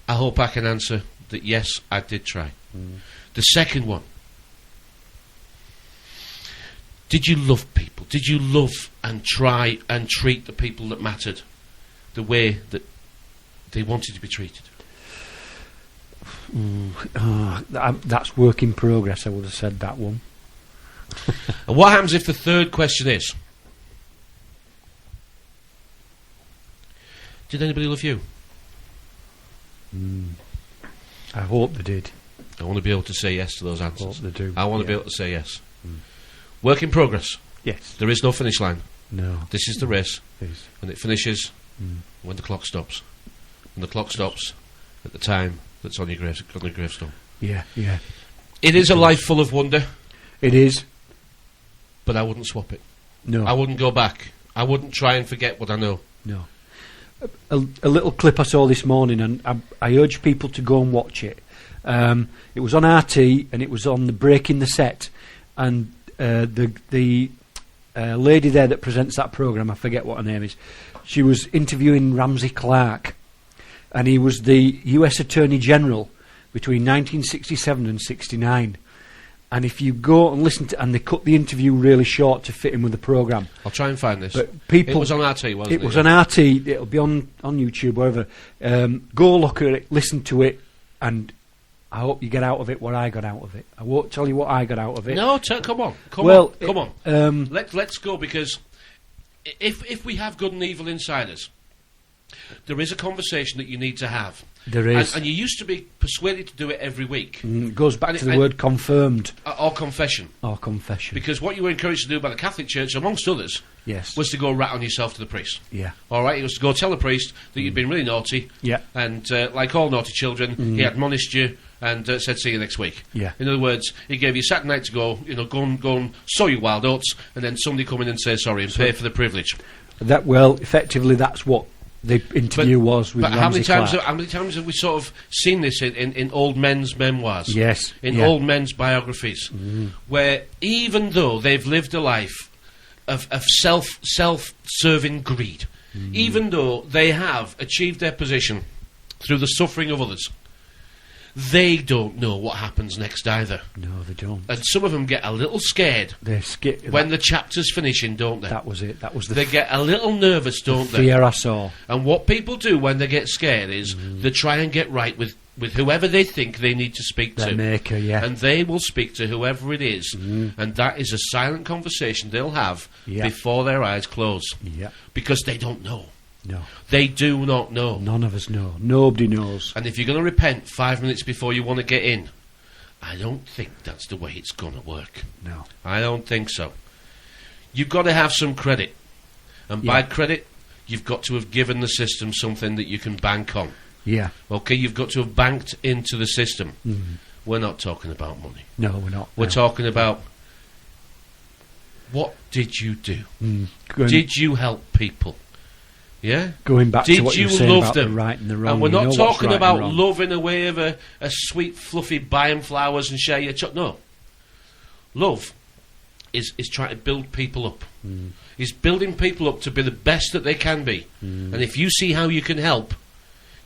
S2: I hope I can answer that yes, I did try. The second one. Did you love people? Did you love and try and treat the people that mattered the way that they wanted to be treated?
S3: That's work in progress, I would have said that one.
S2: And what happens if the third question is, did anybody love you?
S3: I hope they did.
S2: I want to be able to say yes to those
S3: I
S2: answers.
S3: hope they do.
S2: I want to be able to say yes. Work in progress.
S3: Yes.
S2: There is no finish line.
S3: No.
S2: This is the race,
S3: Please.
S2: and it finishes when the clock stops. And the clock stops at the time that's on your gravestone.
S3: Yeah, yeah.
S2: It is a life full of wonder,
S3: It is.
S2: but I wouldn't swap it.
S3: No.
S2: I wouldn't go back. I wouldn't try and forget what I know.
S3: No. A little clip I saw this morning, and I urge people to go and watch it. It was on RT, and it was on the Breaking the Set, and the lady there that presents that programme, I forget what her name is, she was interviewing Ramsey Clark, and he was the US Attorney General between 1967 and 69, And if you go and listen to, and they cut the interview really short to fit in with the programme.
S2: I'll try and find this.
S3: But people,
S2: it was on RT, wasn't it?
S3: It was on RT. It'll be on YouTube, wherever. Go look at it, listen to it, and I hope you get out of it what I got out of it. I won't tell you what I got out of it.
S2: No, come on. Let's go, because if we have good and evil insiders, there is a conversation that you need to have.
S3: There is.
S2: And you used to be persuaded to do it every week.
S3: It goes back to the word confirmed.
S2: Or confession.
S3: Or confession.
S2: Because what you were encouraged to do by the Catholic Church, amongst others, was to go rat on yourself to the priest.
S3: Yeah.
S2: All right? It was to go tell the priest that you'd been really naughty.
S3: Yeah.
S2: And like all naughty children, he admonished you and said, see you next week.
S3: Yeah.
S2: In other words, he gave you Saturday night to go and sow your wild oats, and then somebody come in and say sorry and pay for the privilege.
S3: Effectively, that's what the interview was with
S2: But
S3: Ramsey
S2: how
S3: Clark.
S2: many times have we sort of seen this in old men's memoirs?
S3: Yes.
S2: In old men's biographies, where even though they've lived a life of self-serving greed, even though they have achieved their position through the suffering of others, they don't know what happens next either.
S3: No, they don't.
S2: And some of them get a little scared when the chapter's finishing, don't they?
S3: That was it. That was the
S2: They get a little nervous, don't they?
S3: fear I saw.
S2: And what people do when they get scared is they try and get right with whoever they think they need to speak
S3: Their
S2: to.
S3: maker, yeah.
S2: And they will speak to whoever it is. And that is a silent conversation they'll have before their eyes close.
S3: Yeah.
S2: Because they don't know.
S3: No.
S2: They do not know.
S3: None of us know. Nobody knows.
S2: And if you're going to repent 5 minutes before you want to get in, I don't think that's the way it's going to work.
S3: No.
S2: I don't think so. You've got to have some credit. And by credit, you've got to have given the system something that you can bank on.
S3: Yeah.
S2: Okay, you've got to have banked into the system. We're not talking about money.
S3: No, we're not.
S2: We're talking about, what did you do? Did you help people? Yeah?
S3: Going back to what you were saying about
S2: them?
S3: the right and the wrong.
S2: And we're not
S3: what's
S2: talking
S3: right
S2: about
S3: and wrong.
S2: love in a way of a sweet, fluffy, buy 'em flowers and share your no. Love is trying to build people up. Is building people up to be the best that they can be. And if you see how you can help,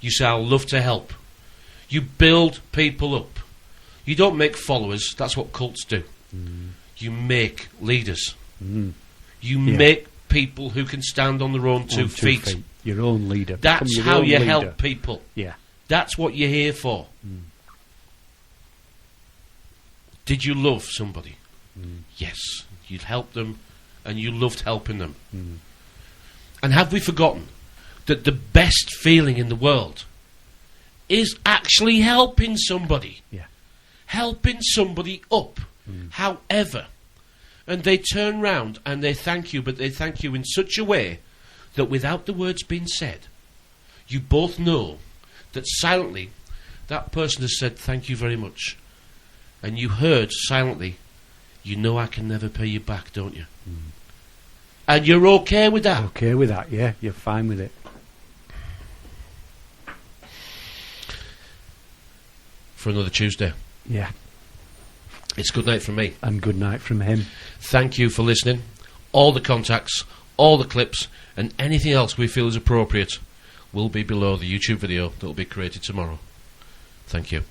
S2: you say, I'll love to help. You build people up. You don't make followers. That's what cults do. You make leaders. You make people who can stand on their own two feet.
S3: Your own leader.
S2: That's how you help people.
S3: Yeah.
S2: That's what you're here for. Did you love somebody? Yes. You'd helped them and you loved helping them. And have we forgotten that the best feeling in the world is actually helping somebody?
S3: Yeah.
S2: Helping somebody up. However, and they turn round and they thank you, but they thank you in such a way that without the words being said, you both know that silently that person has said thank you very much. And you heard silently, you know I can never pay you back, don't you? And you're okay with that?
S3: Okay with that, yeah. You're fine with it.
S2: For another Tuesday.
S3: Yeah.
S2: It's good night from me.
S3: And good night from him.
S2: Thank you for listening. All the contacts, all the clips, and anything else we feel is appropriate will be below the YouTube video that will be created tomorrow. Thank you.